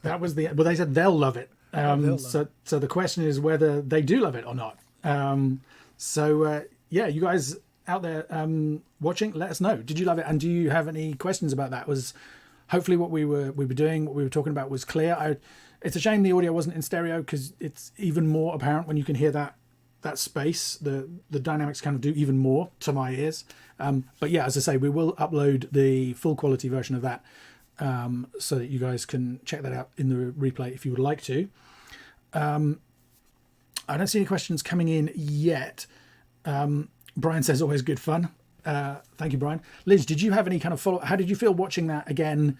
That was well, they said they'll love it. So the question is whether they do love it or not. Yeah, you guys out there watching, let us know. Did you love it? And do you have any questions about that? Was hopefully what we were doing, what we were talking about was clear. It's a shame the audio wasn't in stereo, because it's even more apparent when you can hear that space. The dynamics kind of do even more to my ears. But yeah, as I say, we will upload the full quality version of that, so that you guys can check that out in the replay if you would like to. I don't see any questions coming in yet. Brian says always good fun. Thank you, Brian. Liz, did you have any kind of follow? How did you feel watching that again?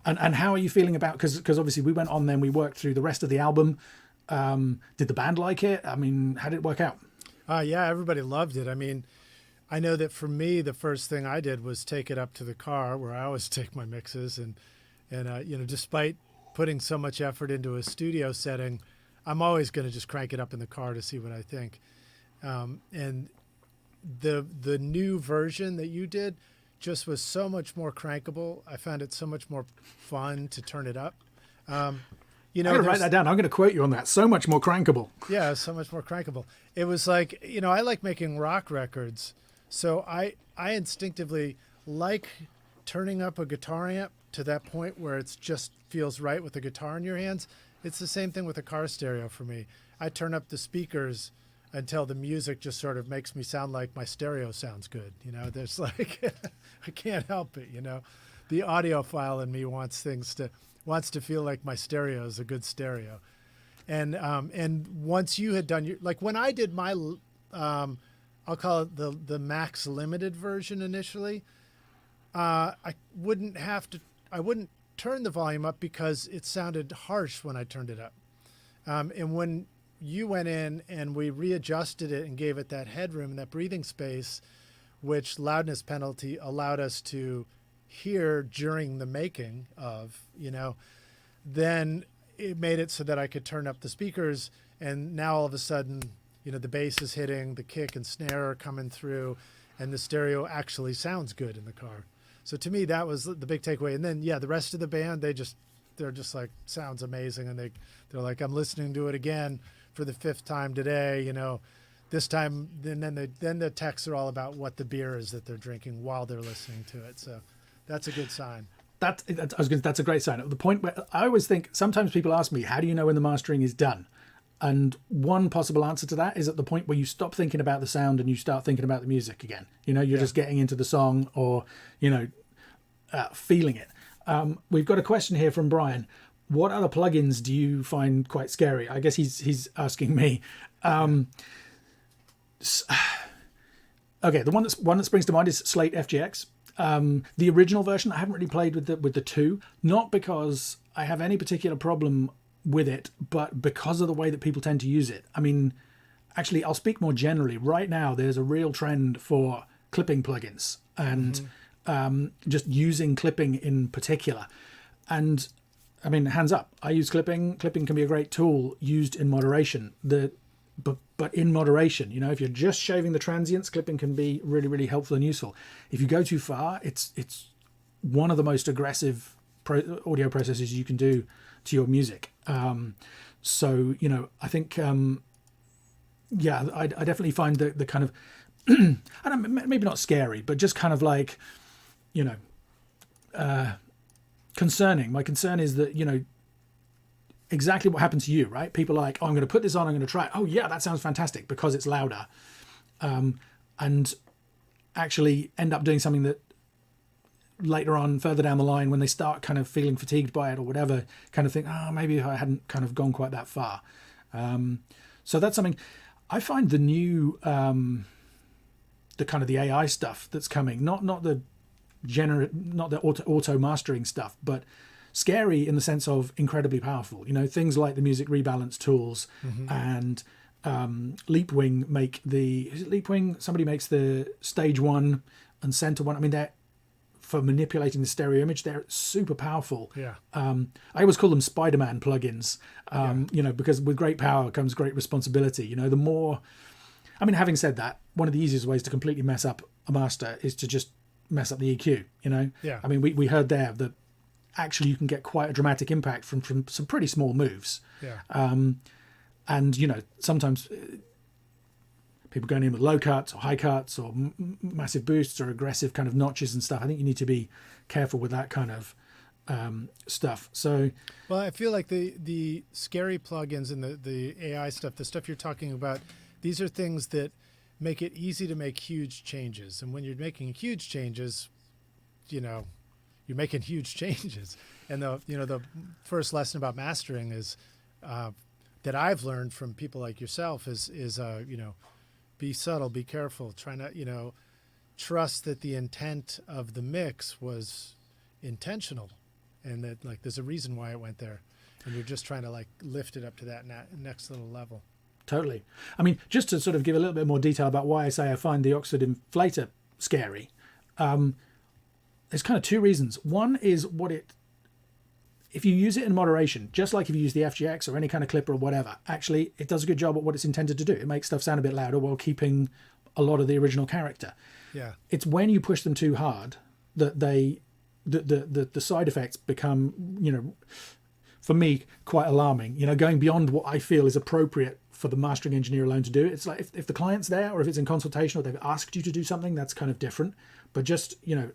And how are you feeling about, because obviously we went on, then we worked through the rest of the album. Did the band like it? I mean, how did it work out? Yeah, everybody loved it. I mean, I know that for me, the first thing I did was take it up to the car where I always take my mixes, and despite putting so much effort into a studio setting, I'm always going to just crank it up in the car to see what I think. And the new version that you did just was so much more crankable. I found it so much more fun to turn it up. I'm going to write that down. I'm going to quote you on that. So much more crankable. Yeah, so much more crankable. It was like, I like making rock records. So I instinctively like turning up a guitar amp to that point where it just feels right with the guitar in your hands. It's the same thing with a car stereo for me. I turn up the speakers until the music just sort of makes me sound like my stereo sounds good. There's like, I can't help it. The audiophile in me wants to feel like my stereo is a good stereo. And once you had done when I did my, I'll call it the max limited version initially, I wouldn't turn the volume up because it sounded harsh when I turned it up. And when you went in and we readjusted it and gave it that headroom, that breathing space, which loudness penalty allowed us to hear during the making of, then it made it so that I could turn up the speakers, and now all of a sudden, the bass is hitting, the kick and snare are coming through, and the stereo actually sounds good in the car. So to me, that was the big takeaway. And then, the rest of the band, they're just like, sounds amazing. And they're like, I'm listening to it again for the 5th time today. this time, then the texts are all about what the beer is that they're drinking while they're listening to it. So that's a good sign. That's a great sign. At the point where I always think, sometimes people ask me, how do you know when the mastering is done? And one possible answer to that is at the point where you stop thinking about the sound and you start thinking about the music again. You know, you're just getting into the song, or, you know, feeling it. We've got a question here from Brian. What other plugins do you find quite scary? I guess he's asking me. Okay, the one that springs to mind is Slate FGX. The original version, I haven't really played with the 2, not because I have any particular problem with it, but because of the way that people tend to use it. I mean, actually, I'll speak more generally. Right now, there's a real trend for clipping plugins and just using clipping in particular. And I mean, hands up, I use clipping. Clipping can be a great tool used in moderation. But in moderation, you know, if you're just shaving the transients, clipping can be really, really helpful and useful. If you go too far, it's one of the most aggressive audio processes you can do to your music. So, you know, I think, I definitely find the kind of, I don't, maybe not scary, but just kind of like, you know, concerning. My concern is that, you know, exactly what happened to you, right? People are like, oh, I'm going to put this on, I'm going to try it. Oh yeah, that sounds fantastic because it's louder. And actually end up doing something that later on, further down the line, when they start kind of feeling fatigued by it or whatever, kind of think, oh, maybe I hadn't kind of gone quite that far. So that's something I find the new, the kind of the AI stuff that's coming, not the auto mastering stuff, but scary in the sense of incredibly powerful. You know, things like the music rebalance tools and Leapwing make is it Leapwing? Somebody makes the stage 1 and center 1. I mean, they're, for manipulating the stereo image, they're super powerful. Yeah. I always call them Spider-Man plugins, you know, because with great power comes great responsibility. You know, the more, I mean, having said that, one of the easiest ways to completely mess up a master is to just mess up the EQ, you know? Yeah. I mean, we heard there that actually you can get quite a dramatic impact from some pretty small moves. Yeah. And, you know, sometimes people going in with low cuts or high cuts or massive boosts or aggressive kind of notches and stuff. I think you need to be careful with that kind of stuff. So, well, I feel like the scary plugins and the AI stuff, the stuff you're talking about, these are things that make it easy to make huge changes. And when you're making huge changes, you know, you're making huge changes. And the first lesson about mastering is that I've learned from people like yourself is you know, be subtle, be careful, try not, you know, trust that the intent of the mix was intentional and that like there's a reason why it went there, and you're just trying to like lift it up to that next little level. Totally. I mean, just to sort of give a little bit more detail about why I say I find the Oxford Inflator scary, there's kind of 2 reasons. One is if you use it in moderation, just like if you use the FGX or any kind of clipper or whatever, actually it does a good job at what it's intended to do. It makes stuff sound a bit louder while keeping a lot of the original character. Yeah. It's when you push them too hard that the side effects become, you know, for me, quite alarming. You know, going beyond what I feel is appropriate for the mastering engineer alone to do. It's like if the client's there or if it's in consultation or they've asked you to do something, that's kind of different. But just, you know,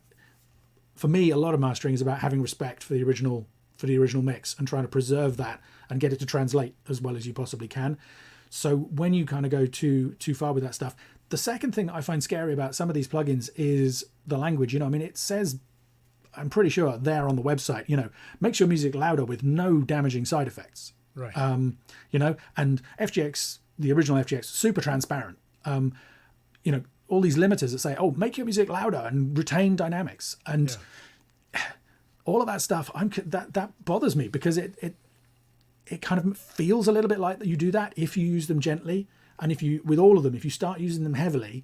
for me, a lot of mastering is about having respect for the original mix and trying to preserve that and get it to translate as well as you possibly can. So when you kind of go too far with that stuff, the second thing I find scary about some of these plugins is the language. You know, I mean, it says, I'm pretty sure there on the website, you know, makes your music louder with no damaging side effects. Right. You know, and FGX, the original FGX, super transparent. You know, all these limiters that say, oh, make your music louder and retain dynamics. And all of that stuff, that bothers me because it kind of feels a little bit like that you do that if you use them gently. And if you start using them heavily,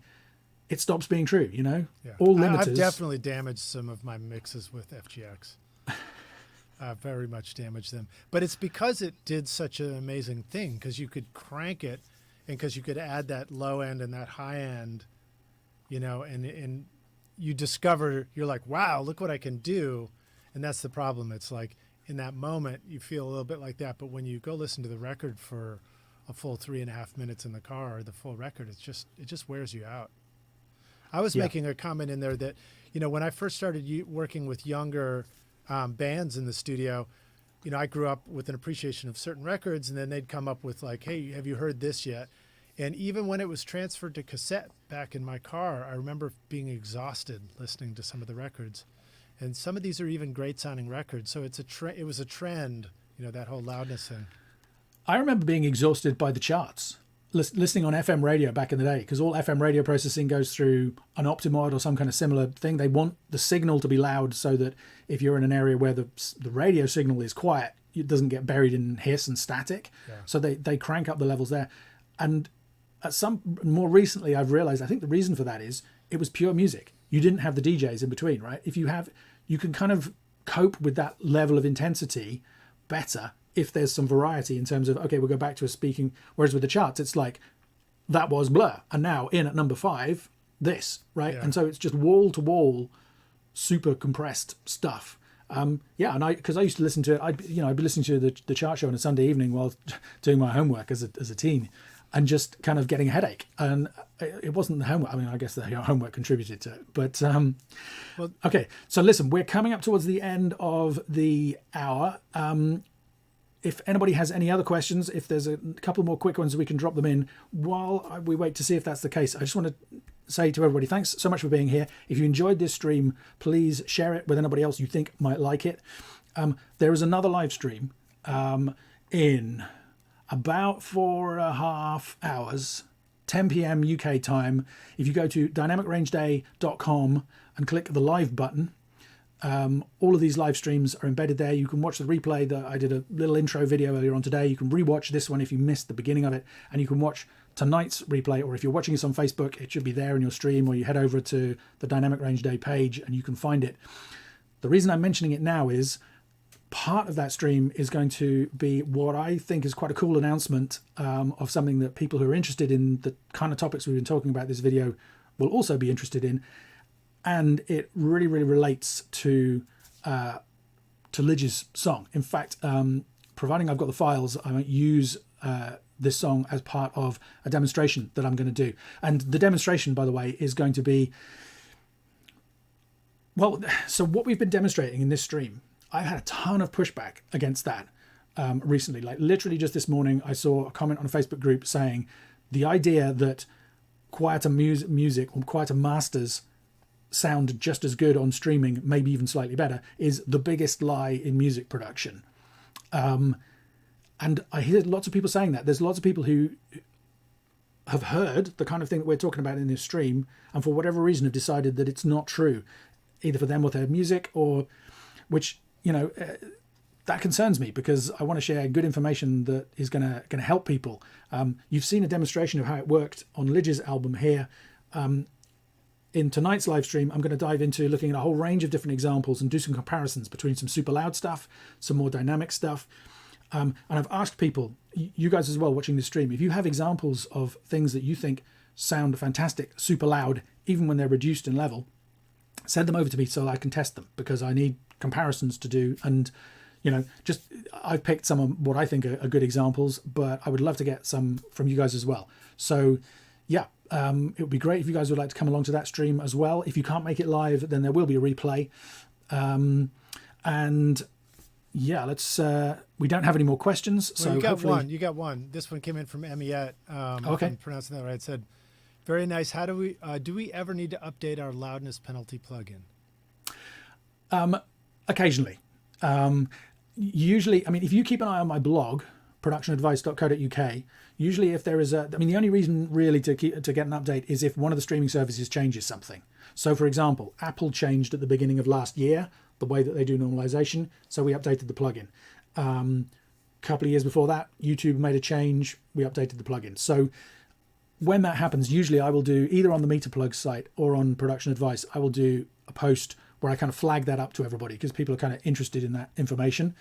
it stops being true, you know? Yeah. All limiters. I've definitely damaged some of my mixes with FGX. Very much damaged them. But it's because it did such an amazing thing, because you could crank it and because you could add that low end and that high end, you know, and you discover, you're like, wow, look what I can do. And that's the problem. It's like in that moment, you feel a little bit like that. But when you go listen to the record for a full 3.5 minutes in the car or the full record. It just wears you out. I was making a comment in there that, when I first started working with younger bands in the studio, I grew up with an appreciation of certain records, and then they'd come up with like, hey, have you heard this yet? And even when it was transferred to cassette back in my car, I remember being exhausted listening to some of the records. And some of these are even great sounding records. So it was a trend, that whole loudness thing. I remember being exhausted by the charts, listening on FM radio back in the day, because all FM radio processing goes through an Optimod or some kind of similar thing. They want the signal to be loud so that if you're in an area where the radio signal is quiet, it doesn't get buried in hiss and static. Yeah. So they crank up the levels there. And more recently, I've realized, I think the reason for that is it was pure music. You didn't have the DJs in between, right? You can kind of cope with that level of intensity better if there's some variety in terms of, okay, we'll go back to a speaking. Whereas with the charts, it's like, that was Blur. And now in at number 5, this, right? Yeah. And so it's just wall to wall, super compressed stuff. And because I used to listen to it, I'd be listening to the chart show on a Sunday evening while doing my homework as a teen, and just kind of getting a headache. And it wasn't the homework. I mean, I guess the homework contributed to it. But, okay. So listen, we're coming up towards the end of the hour. If anybody has any other questions, if there's a couple more quick ones, we can drop them in while we wait to see if that's the case. I just want to say to everybody, thanks so much for being here. If you enjoyed this stream, please share it with anybody else you think might like it. There is another live stream in about 4.5 hours, 10 p.m. UK time. If you go to dynamicrangeday.com and click the live button, all of these live streams are embedded there. You can watch the replay. I did a little intro video earlier on today. You can rewatch this one if you missed the beginning of it, and you can watch tonight's replay, or if you're watching this on Facebook, it should be there in your stream, or you head over to the Dynamic Range Day page and you can find it. The reason I'm mentioning it now is part of that stream is going to be what I think is quite a cool announcement of something that people who are interested in the kind of topics we've been talking about in this video will also be interested in. And it really, really relates to Lij's song. In fact, providing I've got the files, I might use this song as part of a demonstration that I'm going to do. And the demonstration, by the way, is going to be... Well, so what we've been demonstrating in this stream, I've had a ton of pushback against that recently. Like literally just this morning, I saw a comment on a Facebook group saying the idea that quieter music or quieter masters sound just as good on streaming, maybe even slightly better, is the biggest lie in music production. And I hear lots of people saying that. There's lots of people who have heard the kind of thing that we're talking about in this stream, and for whatever reason have decided that it's not true, either for them or their music, or which, that concerns me, because I want to share good information that is going to help people. You've seen a demonstration of how it worked on Lij's album here. In tonight's live stream, I'm going to dive into looking at a whole range of different examples and do some comparisons between some super loud stuff, some more dynamic stuff. And I've asked people, you guys as well watching this stream, if you have examples of things that you think sound fantastic, super loud, even when they're reduced in level, send them over to me so I can test them, because I need comparisons to do. And, I've picked some of what I think are good examples, but I would love to get some from you guys as well. So, yeah. It would be great if you guys would like to come along to that stream as well. If you can't make it live, then there will be a replay. And yeah, we don't have any more questions. Well, so you got one. This one came in from Emiette. Okay. If I'm pronouncing that right. It said, very nice. How do we ever need to update our loudness penalty plugin? Occasionally. Usually, if you keep an eye on my blog, productionadvice.co.uk, usually if there is the only reason really to get an update is if one of the streaming services changes something. So for example, Apple changed at the beginning of last year the way that they do normalization, so we updated the plugin. A couple of years before that, YouTube made a change, we updated the plugin. So when that happens, usually I will do either on the Metaplug site or on Production Advice, I will do a post where I kind of flag that up to everybody, because people are kind of interested in that information.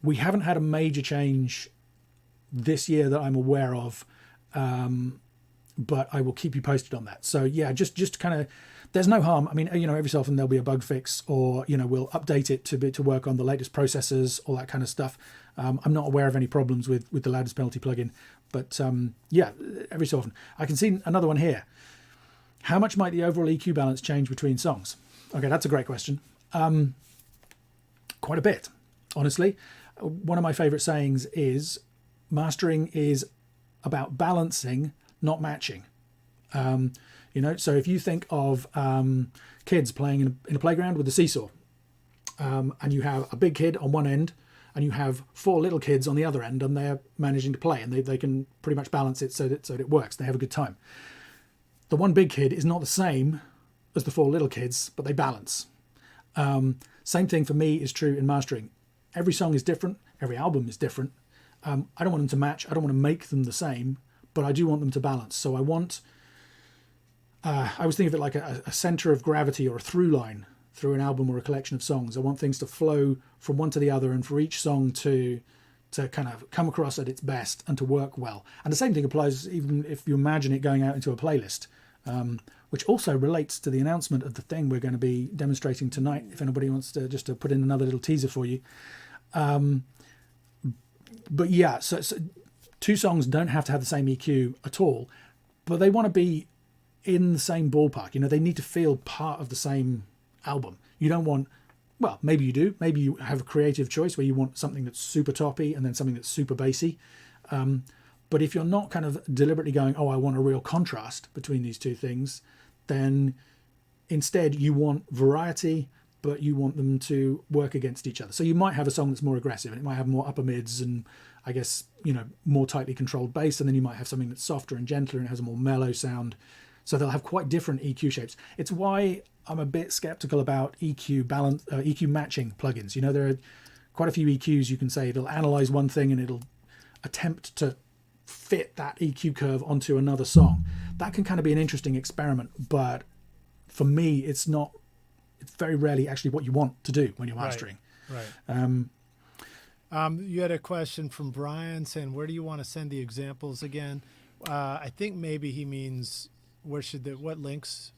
We haven't had a major change this year that I'm aware of, but I will keep you posted on that. So yeah, just kind of, there's no harm. I mean, every so often there'll be a bug fix, or we'll update it to work on the latest processors, all that kind of stuff. I'm not aware of any problems with the loudness penalty plugin, but yeah, every so often. I can see another one here. How much might the overall EQ balance change between songs? Okay, that's a great question. Quite a bit, honestly. One of my favorite sayings is mastering is about balancing, not matching. So if you think of kids playing in a playground with a seesaw, and you have a big kid on one end and you have 4 little kids on the other end, and they're managing to play, and they can pretty much balance it so that it works. They have a good time. The one big kid is not the same as the 4 little kids, but they balance. Same thing for me is true in mastering. Every song is different. Every album is different. I don't want them to match. I don't want to make them the same, but I do want them to balance. So I always think of it like a center of gravity or a through line through an album or a collection of songs. I want things to flow from one to the other, and for each song to kind of come across at its best and to work well. And the same thing applies even if you imagine it going out into a playlist, which also relates to the announcement of the thing we're going to be demonstrating tonight, if anybody wants to just to put in another little teaser for you. But yeah, so 2 songs don't have to have the same EQ at all, but they want to be in the same ballpark. They need to feel part of the same album. You don't want, well, maybe you do. Maybe you have a creative choice where you want something that's super toppy and then something that's super bassy. But if you're not kind of deliberately going, oh, I want a real contrast between these 2 things, then instead you want variety, but you want them to work against each other. So you might have a song that's more aggressive, and it might have more upper mids and, I guess, more tightly controlled bass, and then you might have something that's softer and gentler and has a more mellow sound. So they'll have quite different EQ shapes. It's why I'm a bit skeptical about EQ matching plugins. There are quite a few EQs you can say it'll analyze one thing and it'll attempt to fit that EQ curve onto another song. That can kind of be an interesting experiment, but for me, it's very rarely actually what you want to do when you're mastering. Right. You had a question from Brian saying, where do you want to send the examples again? I think maybe he means what links?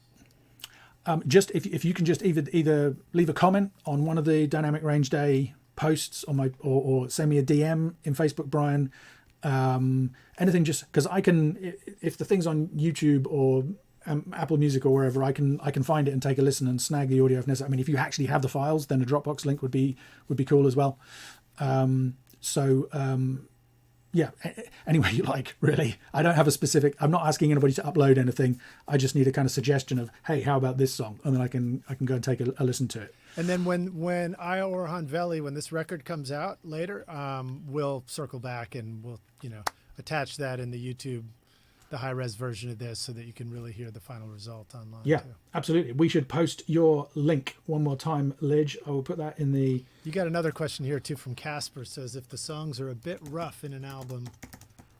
Just if you can just either leave a comment on one of the Dynamic Range Day posts on or send me a DM in Facebook, Brian. Anything, just because I can, if the thing's on YouTube or Apple Music or wherever, I can find it and take a listen and snag the audio if necessary. I mean, if you actually have the files, then a Dropbox link would be cool as well. Yeah, any way you like, really. I don't have I'm not asking anybody to upload anything. I just need a kind of suggestion of, hey, how about this song? And then I can go and take a listen to it. And then when I or Hanveli, when this record comes out later, we'll circle back and we'll, attach that in the YouTube, the high-res version of this, so that you can really hear the final result online. Yeah, too. Absolutely. We should post your link one more time, Lij. I will put that in the... You got another question here, too, from Casper. Says, if the songs are a bit rough in an album,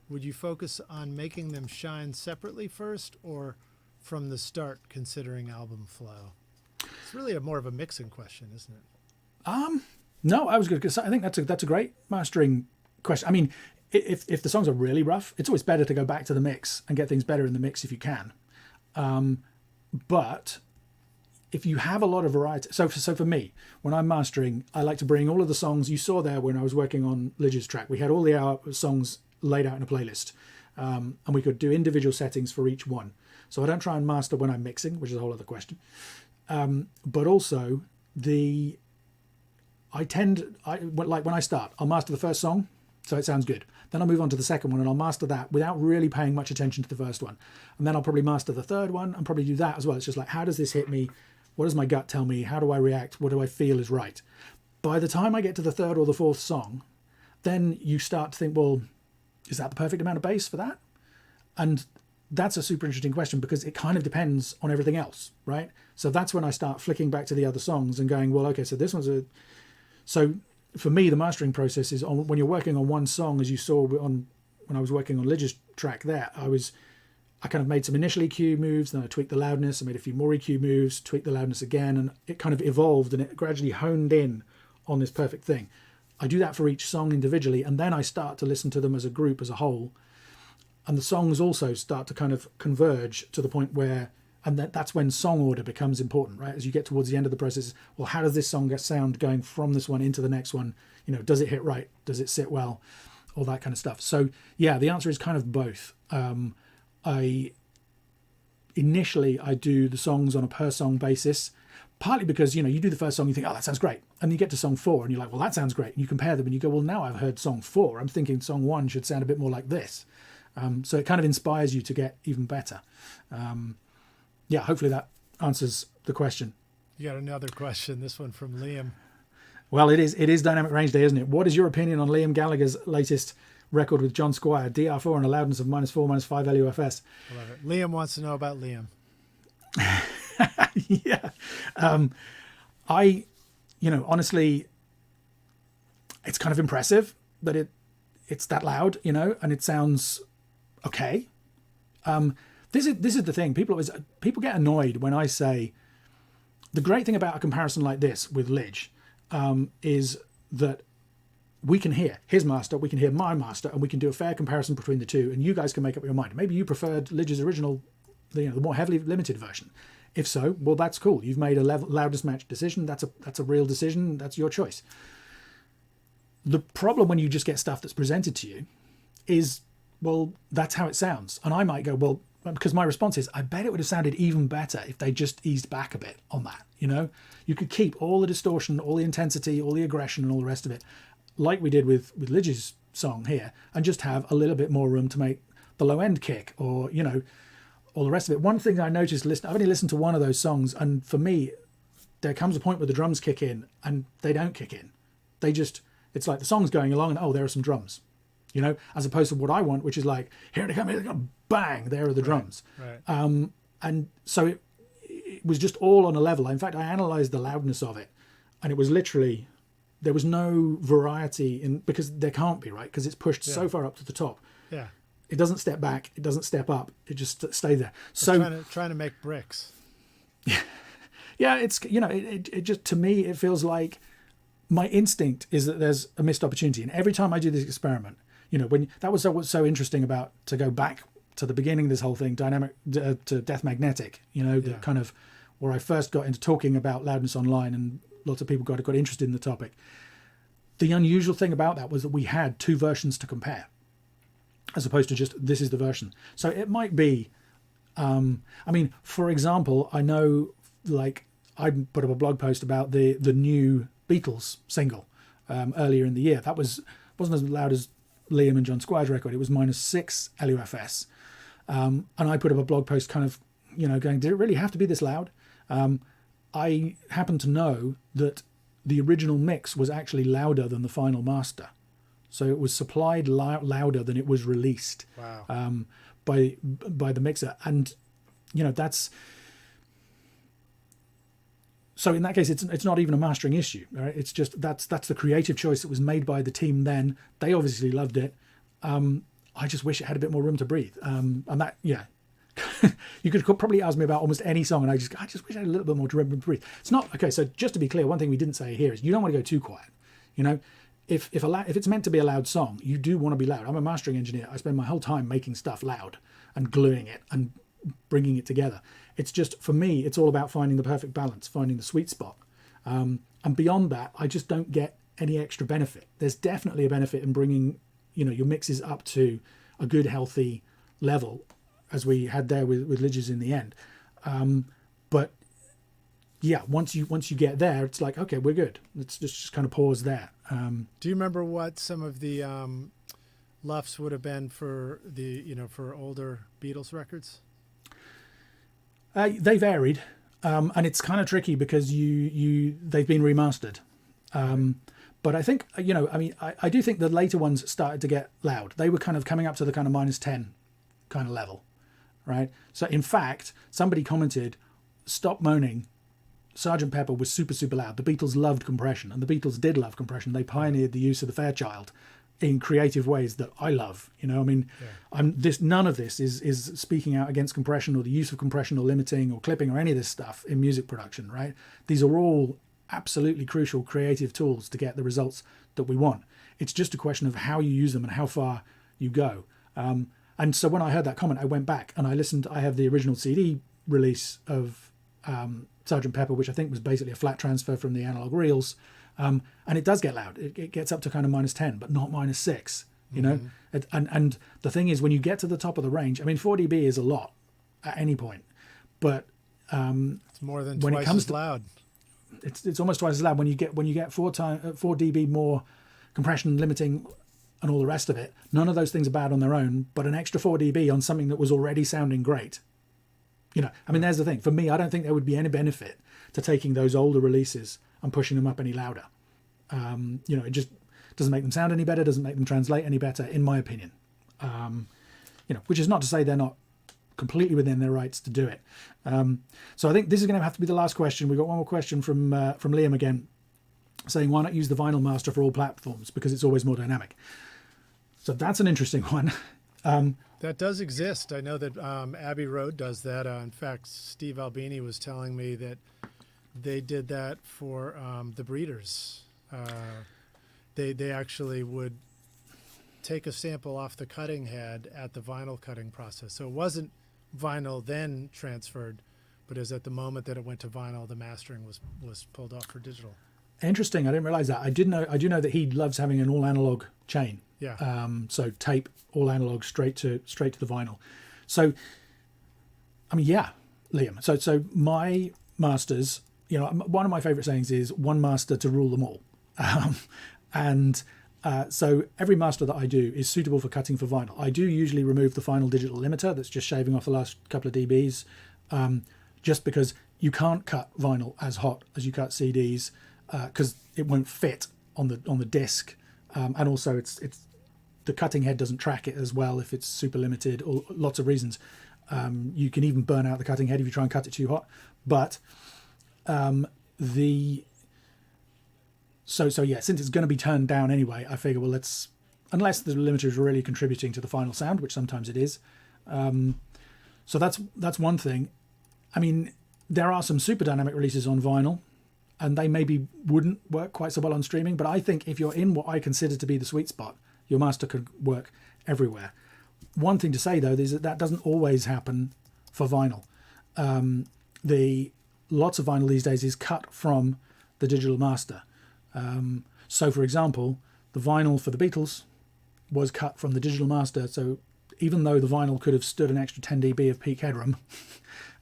would you focus on making them shine separately first, or from the start, considering album flow? It's really more of a mixing question, isn't it? No, I was good, because I think that's a great mastering question. I mean, if the songs are really rough, it's always better to go back to the mix and get things better in the mix if you can. But if you have a lot of variety, so for me, when I'm mastering, I like to bring all of the songs you saw there when I was working on Lij's track. We had all our songs laid out in a playlist, and we could do individual settings for each one. So I don't try and master when I'm mixing, which is a whole other question. But also when I start, I'll master the first song, so it sounds good. Then I'll move on to the second one and I'll master that without really paying much attention to the first one. And then I'll probably master the third one and probably do that as well. It's just like, how does this hit me? What does my gut tell me? How do I react? What do I feel is right? By the time I get to the third or the fourth song, then you start to think, well, is that the perfect amount of bass for that? And that's a super interesting question, because it kind of depends on everything else, right? So that's when I start flicking back to the other songs and going, well, okay, so this one's so for me, the mastering process is when you're working on one song, as you saw when I was working on Lij's track there, I kind of made some initial EQ moves, then I tweaked the loudness, I made a few more EQ moves, tweaked the loudness again, and it kind of evolved and it gradually honed in on this perfect thing. I do that for each song individually, and then I start to listen to them as a group, as a whole. and the songs also start to kind of converge to the point where, and that's when song order becomes important, right? As you get towards the end of the process, well, how does this song sound going from this one into the next one? You know, does it hit right? Does it sit well? All that kind of stuff. So yeah, the answer is kind of both. Initially I do the songs on a per song basis, partly because, you know, you do the first song, you think, oh, that sounds great. And you get to song 4 and you're like, well, that sounds great. And you compare them and you go, well, now I've heard song 4. I'm thinking song 1 should sound a bit more like this. So it kind of inspires you to get even better. Yeah, hopefully that answers the question. You got another question, this one from Liam. Well, it is Dynamic Range Day, isn't it? What is your opinion on Liam Gallagher's latest record with John Squire, DR4 and a loudness of -4, -5 LUFS? I love it. Liam wants to know about Liam. Yeah. Honestly, it's kind of impressive that it's that loud, you know, and it sounds okay. This is the thing. People get annoyed when I say the great thing about a comparison like this with Lij is that we can hear his master, we can hear my master, and we can do a fair comparison between the two, and you guys can make up your mind. Maybe you preferred Lij's original, the more heavily limited version. If so, well, that's cool. You've made a loudest match decision. That's a real decision. That's your choice. The problem when you just get stuff that's presented to you is, well, that's how it sounds. And I might go, well, because my response is, I bet it would have sounded even better if they just eased back a bit on that. You know, you could keep all the distortion, all the intensity, all the aggression, and all the rest of it, like we did with Lij's song here, and just have a little bit more room to make the low end kick, or, you know, all the rest of it. One thing I noticed, I've only listened to one of those songs, and for me, there comes a point where the drums kick in, and they don't kick in. They just, it's like the song's going along, and oh, there are some drums, you know, as opposed to what I want, which is like, here they come, here they go, bang, there are the drums. Right. And so it was just all on a level. In fact, I analysed the loudness of it, and it was literally, there was no variety in, because there can't be, right? Because it's pushed so far up to the top. Yeah. It doesn't step back. It doesn't step up. It just stays there. So trying to make bricks. Yeah, it's, you know, it just, to me, it feels like my instinct is that there's a missed opportunity. And every time I do this experiment, you know, when that was what's so interesting about, to go back to the beginning of this whole thing, to Death Magnetic, you know, the kind of where I first got into talking about loudness online, and lots of people got interested in the topic. The unusual thing about that was that we had two versions to compare, as opposed to just, this is the version. So it might be, I mean, for example, I know, like, I put up a blog post about the new Beatles single earlier in the year. That wasn't as loud as Liam and John Squire's record. It was -6 LUFS. And I put up a blog post kind of, you know, going, did it really have to be this loud? I happen to know that the original mix was actually louder than the final master. So it was supplied louder than it was released. Wow. by the mixer. And, you know, that's... So in that case, it's not even a mastering issue, right? It's just, that's the creative choice that was made by the team then. They obviously loved it. I just wish it had a bit more room to breathe. And that, yeah. You could probably ask me about almost any song, and I just wish I had a little bit more room to breathe. It's not, okay, so just to be clear, one thing we didn't say here is you don't want to go too quiet. You know, if it's meant to be a loud song, you do want to be loud. I'm a mastering engineer. I spend my whole time making stuff loud and gluing it and bringing it together. It's just, for me, it's all about finding the perfect balance, finding the sweet spot. And beyond that, I just don't get any extra benefit. There's definitely a benefit in bringing, you know, your mixes up to a good, healthy level, as we had there with Lij's in the end. But yeah, once you get there, it's like, okay, we're good. Let's just kind of pause there. Do you remember what some of the LUFs would have been for the, you know, for older Beatles records? They varied, and it's kind of tricky because they've been remastered. But I think, you know, I mean, I do think the later ones started to get loud. They were kind of coming up to the kind of -10 kind of level, right? So in fact, somebody commented, "Stop moaning. Sgt. Pepper was super, super loud." The Beatles loved compression, and the Beatles did love compression. They pioneered the use of the Fairchild in creative ways that I love. You know, I mean, none of this is speaking out against compression or the use of compression or limiting or clipping or any of this stuff in music production, right? These are all absolutely crucial creative tools to get the results that we want. It's just a question of how you use them and how far you go. And so when I heard that comment, I went back and I listened. I have the original CD release of Sgt. Pepper, which I think was basically a flat transfer from the analog reels. And it does get loud. It gets up to kind of -10, but not -6, you know? And the thing is, when you get to the top of the range, I mean, 4 dB is a lot at any point, but It's more than when twice it comes as to, loud. it's almost twice as loud when you get 4 dB more compression, limiting, and all the rest of it. None of those things are bad on their own, but an extra 4 dB on something that was already sounding great. You know, I mean, there's the thing. For me, I don't think there would be any benefit to taking those older releases and pushing them up any louder. You know, it just doesn't make them sound any better, doesn't make them translate any better, in my opinion. You know, which is not to say they're not completely within their rights to do it. So I think this is going to have to be the last question. We've got one more question from Liam again, saying, why not use the vinyl master for all platforms? Because it's always more dynamic. So that's an interesting one. That does exist. I know that Abbey Road does that. In fact, Steve Albini was telling me that they did that for the Breeders. They actually would take a sample off the cutting head at the vinyl cutting process. So it wasn't vinyl then transferred, but it was at the moment that it went to vinyl, the mastering was pulled off for digital. Interesting. I didn't realize that. I do know that he loves having an all analog chain. Yeah. So tape, all analog, straight to the vinyl. So, I mean, yeah, Liam. So my masters, you know, one of my favorite sayings is one master to rule them all. So every master that I do is suitable for cutting for vinyl. I do usually remove the final digital limiter that's just shaving off the last couple of dBs, just because you can't cut vinyl as hot as you cut CDs, because it won't fit on the disc, and also it's the cutting head doesn't track it as well if it's super limited, or lots of reasons. You can even burn out the cutting head if you try and cut it too hot. But So yeah, since it's going to be turned down anyway, I figure, well, unless the limiter is really contributing to the final sound, which sometimes it is. So that's one thing. I mean, there are some super dynamic releases on vinyl, and they maybe wouldn't work quite so well on streaming. But I think if you're in what I consider to be the sweet spot, your master could work everywhere. One thing to say, though, is that doesn't always happen for vinyl. Lots of vinyl these days is cut from the digital master. So, for example, the vinyl for the Beatles was cut from the digital master. So even though the vinyl could have stood an extra 10 dB of peak headroom,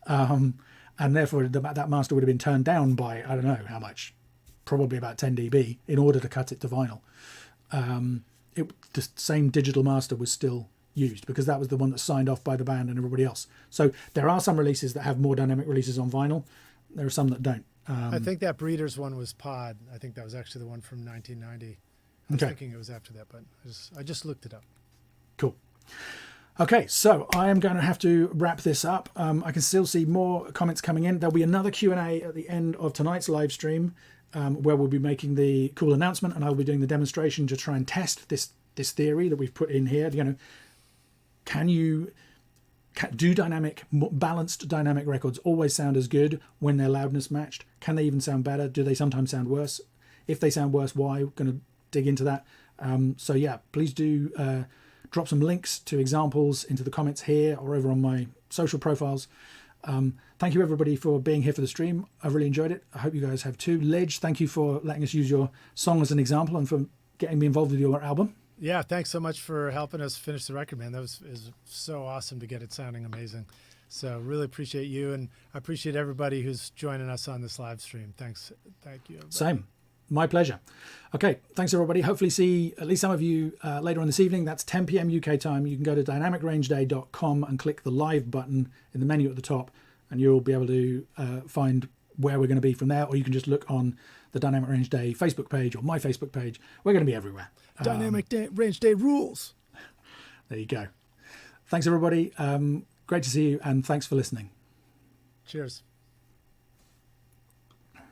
and therefore that master would have been turned down by, I don't know how much, probably about 10 dB in order to cut it to vinyl. The same digital master was still used because that was the one that's signed off by the band and everybody else. So there are some releases that have more dynamic releases on vinyl. There are some that don't. I think that Breeders one was Pod. I think that was actually the one from 1990. I was thinking it was after that, but I just looked it up. Cool. Okay, so I am going to have to wrap this up. I can still see more comments coming in. There'll be another Q&A at the end of tonight's live stream, where we'll be making the cool announcement, and I'll be doing the demonstration to try and test this theory that we've put in here. You know, do balanced dynamic records always sound as good when they're loudness matched? Can they even sound better? Do they sometimes sound worse? If they sound worse, why? We're going to dig into that. So yeah, please do drop some links to examples into the comments here or over on my social profiles. Thank you everybody for being here for the stream. I've really enjoyed it. I hope you guys have too. Lij, thank you for letting us use your song as an example and for getting me involved with your album. Yeah, thanks so much for helping us finish the record, man. That was so awesome to get it sounding amazing. So really appreciate you, and I appreciate everybody who's joining us on this live stream. Thanks. Thank you, everybody. Same. My pleasure. Okay, thanks everybody. Hopefully see at least some of you later on this evening. That's 10 p.m. UK time. You can go to dynamicrangeday.com and click the live button in the menu at the top, and you'll be able to find where we're going to be from there, or you can just look on the Dynamic Range Day Facebook page or my Facebook page. We're going to be everywhere. Range Day rules. There you go. Thanks everybody. Great to see you, and thanks for listening. Cheers.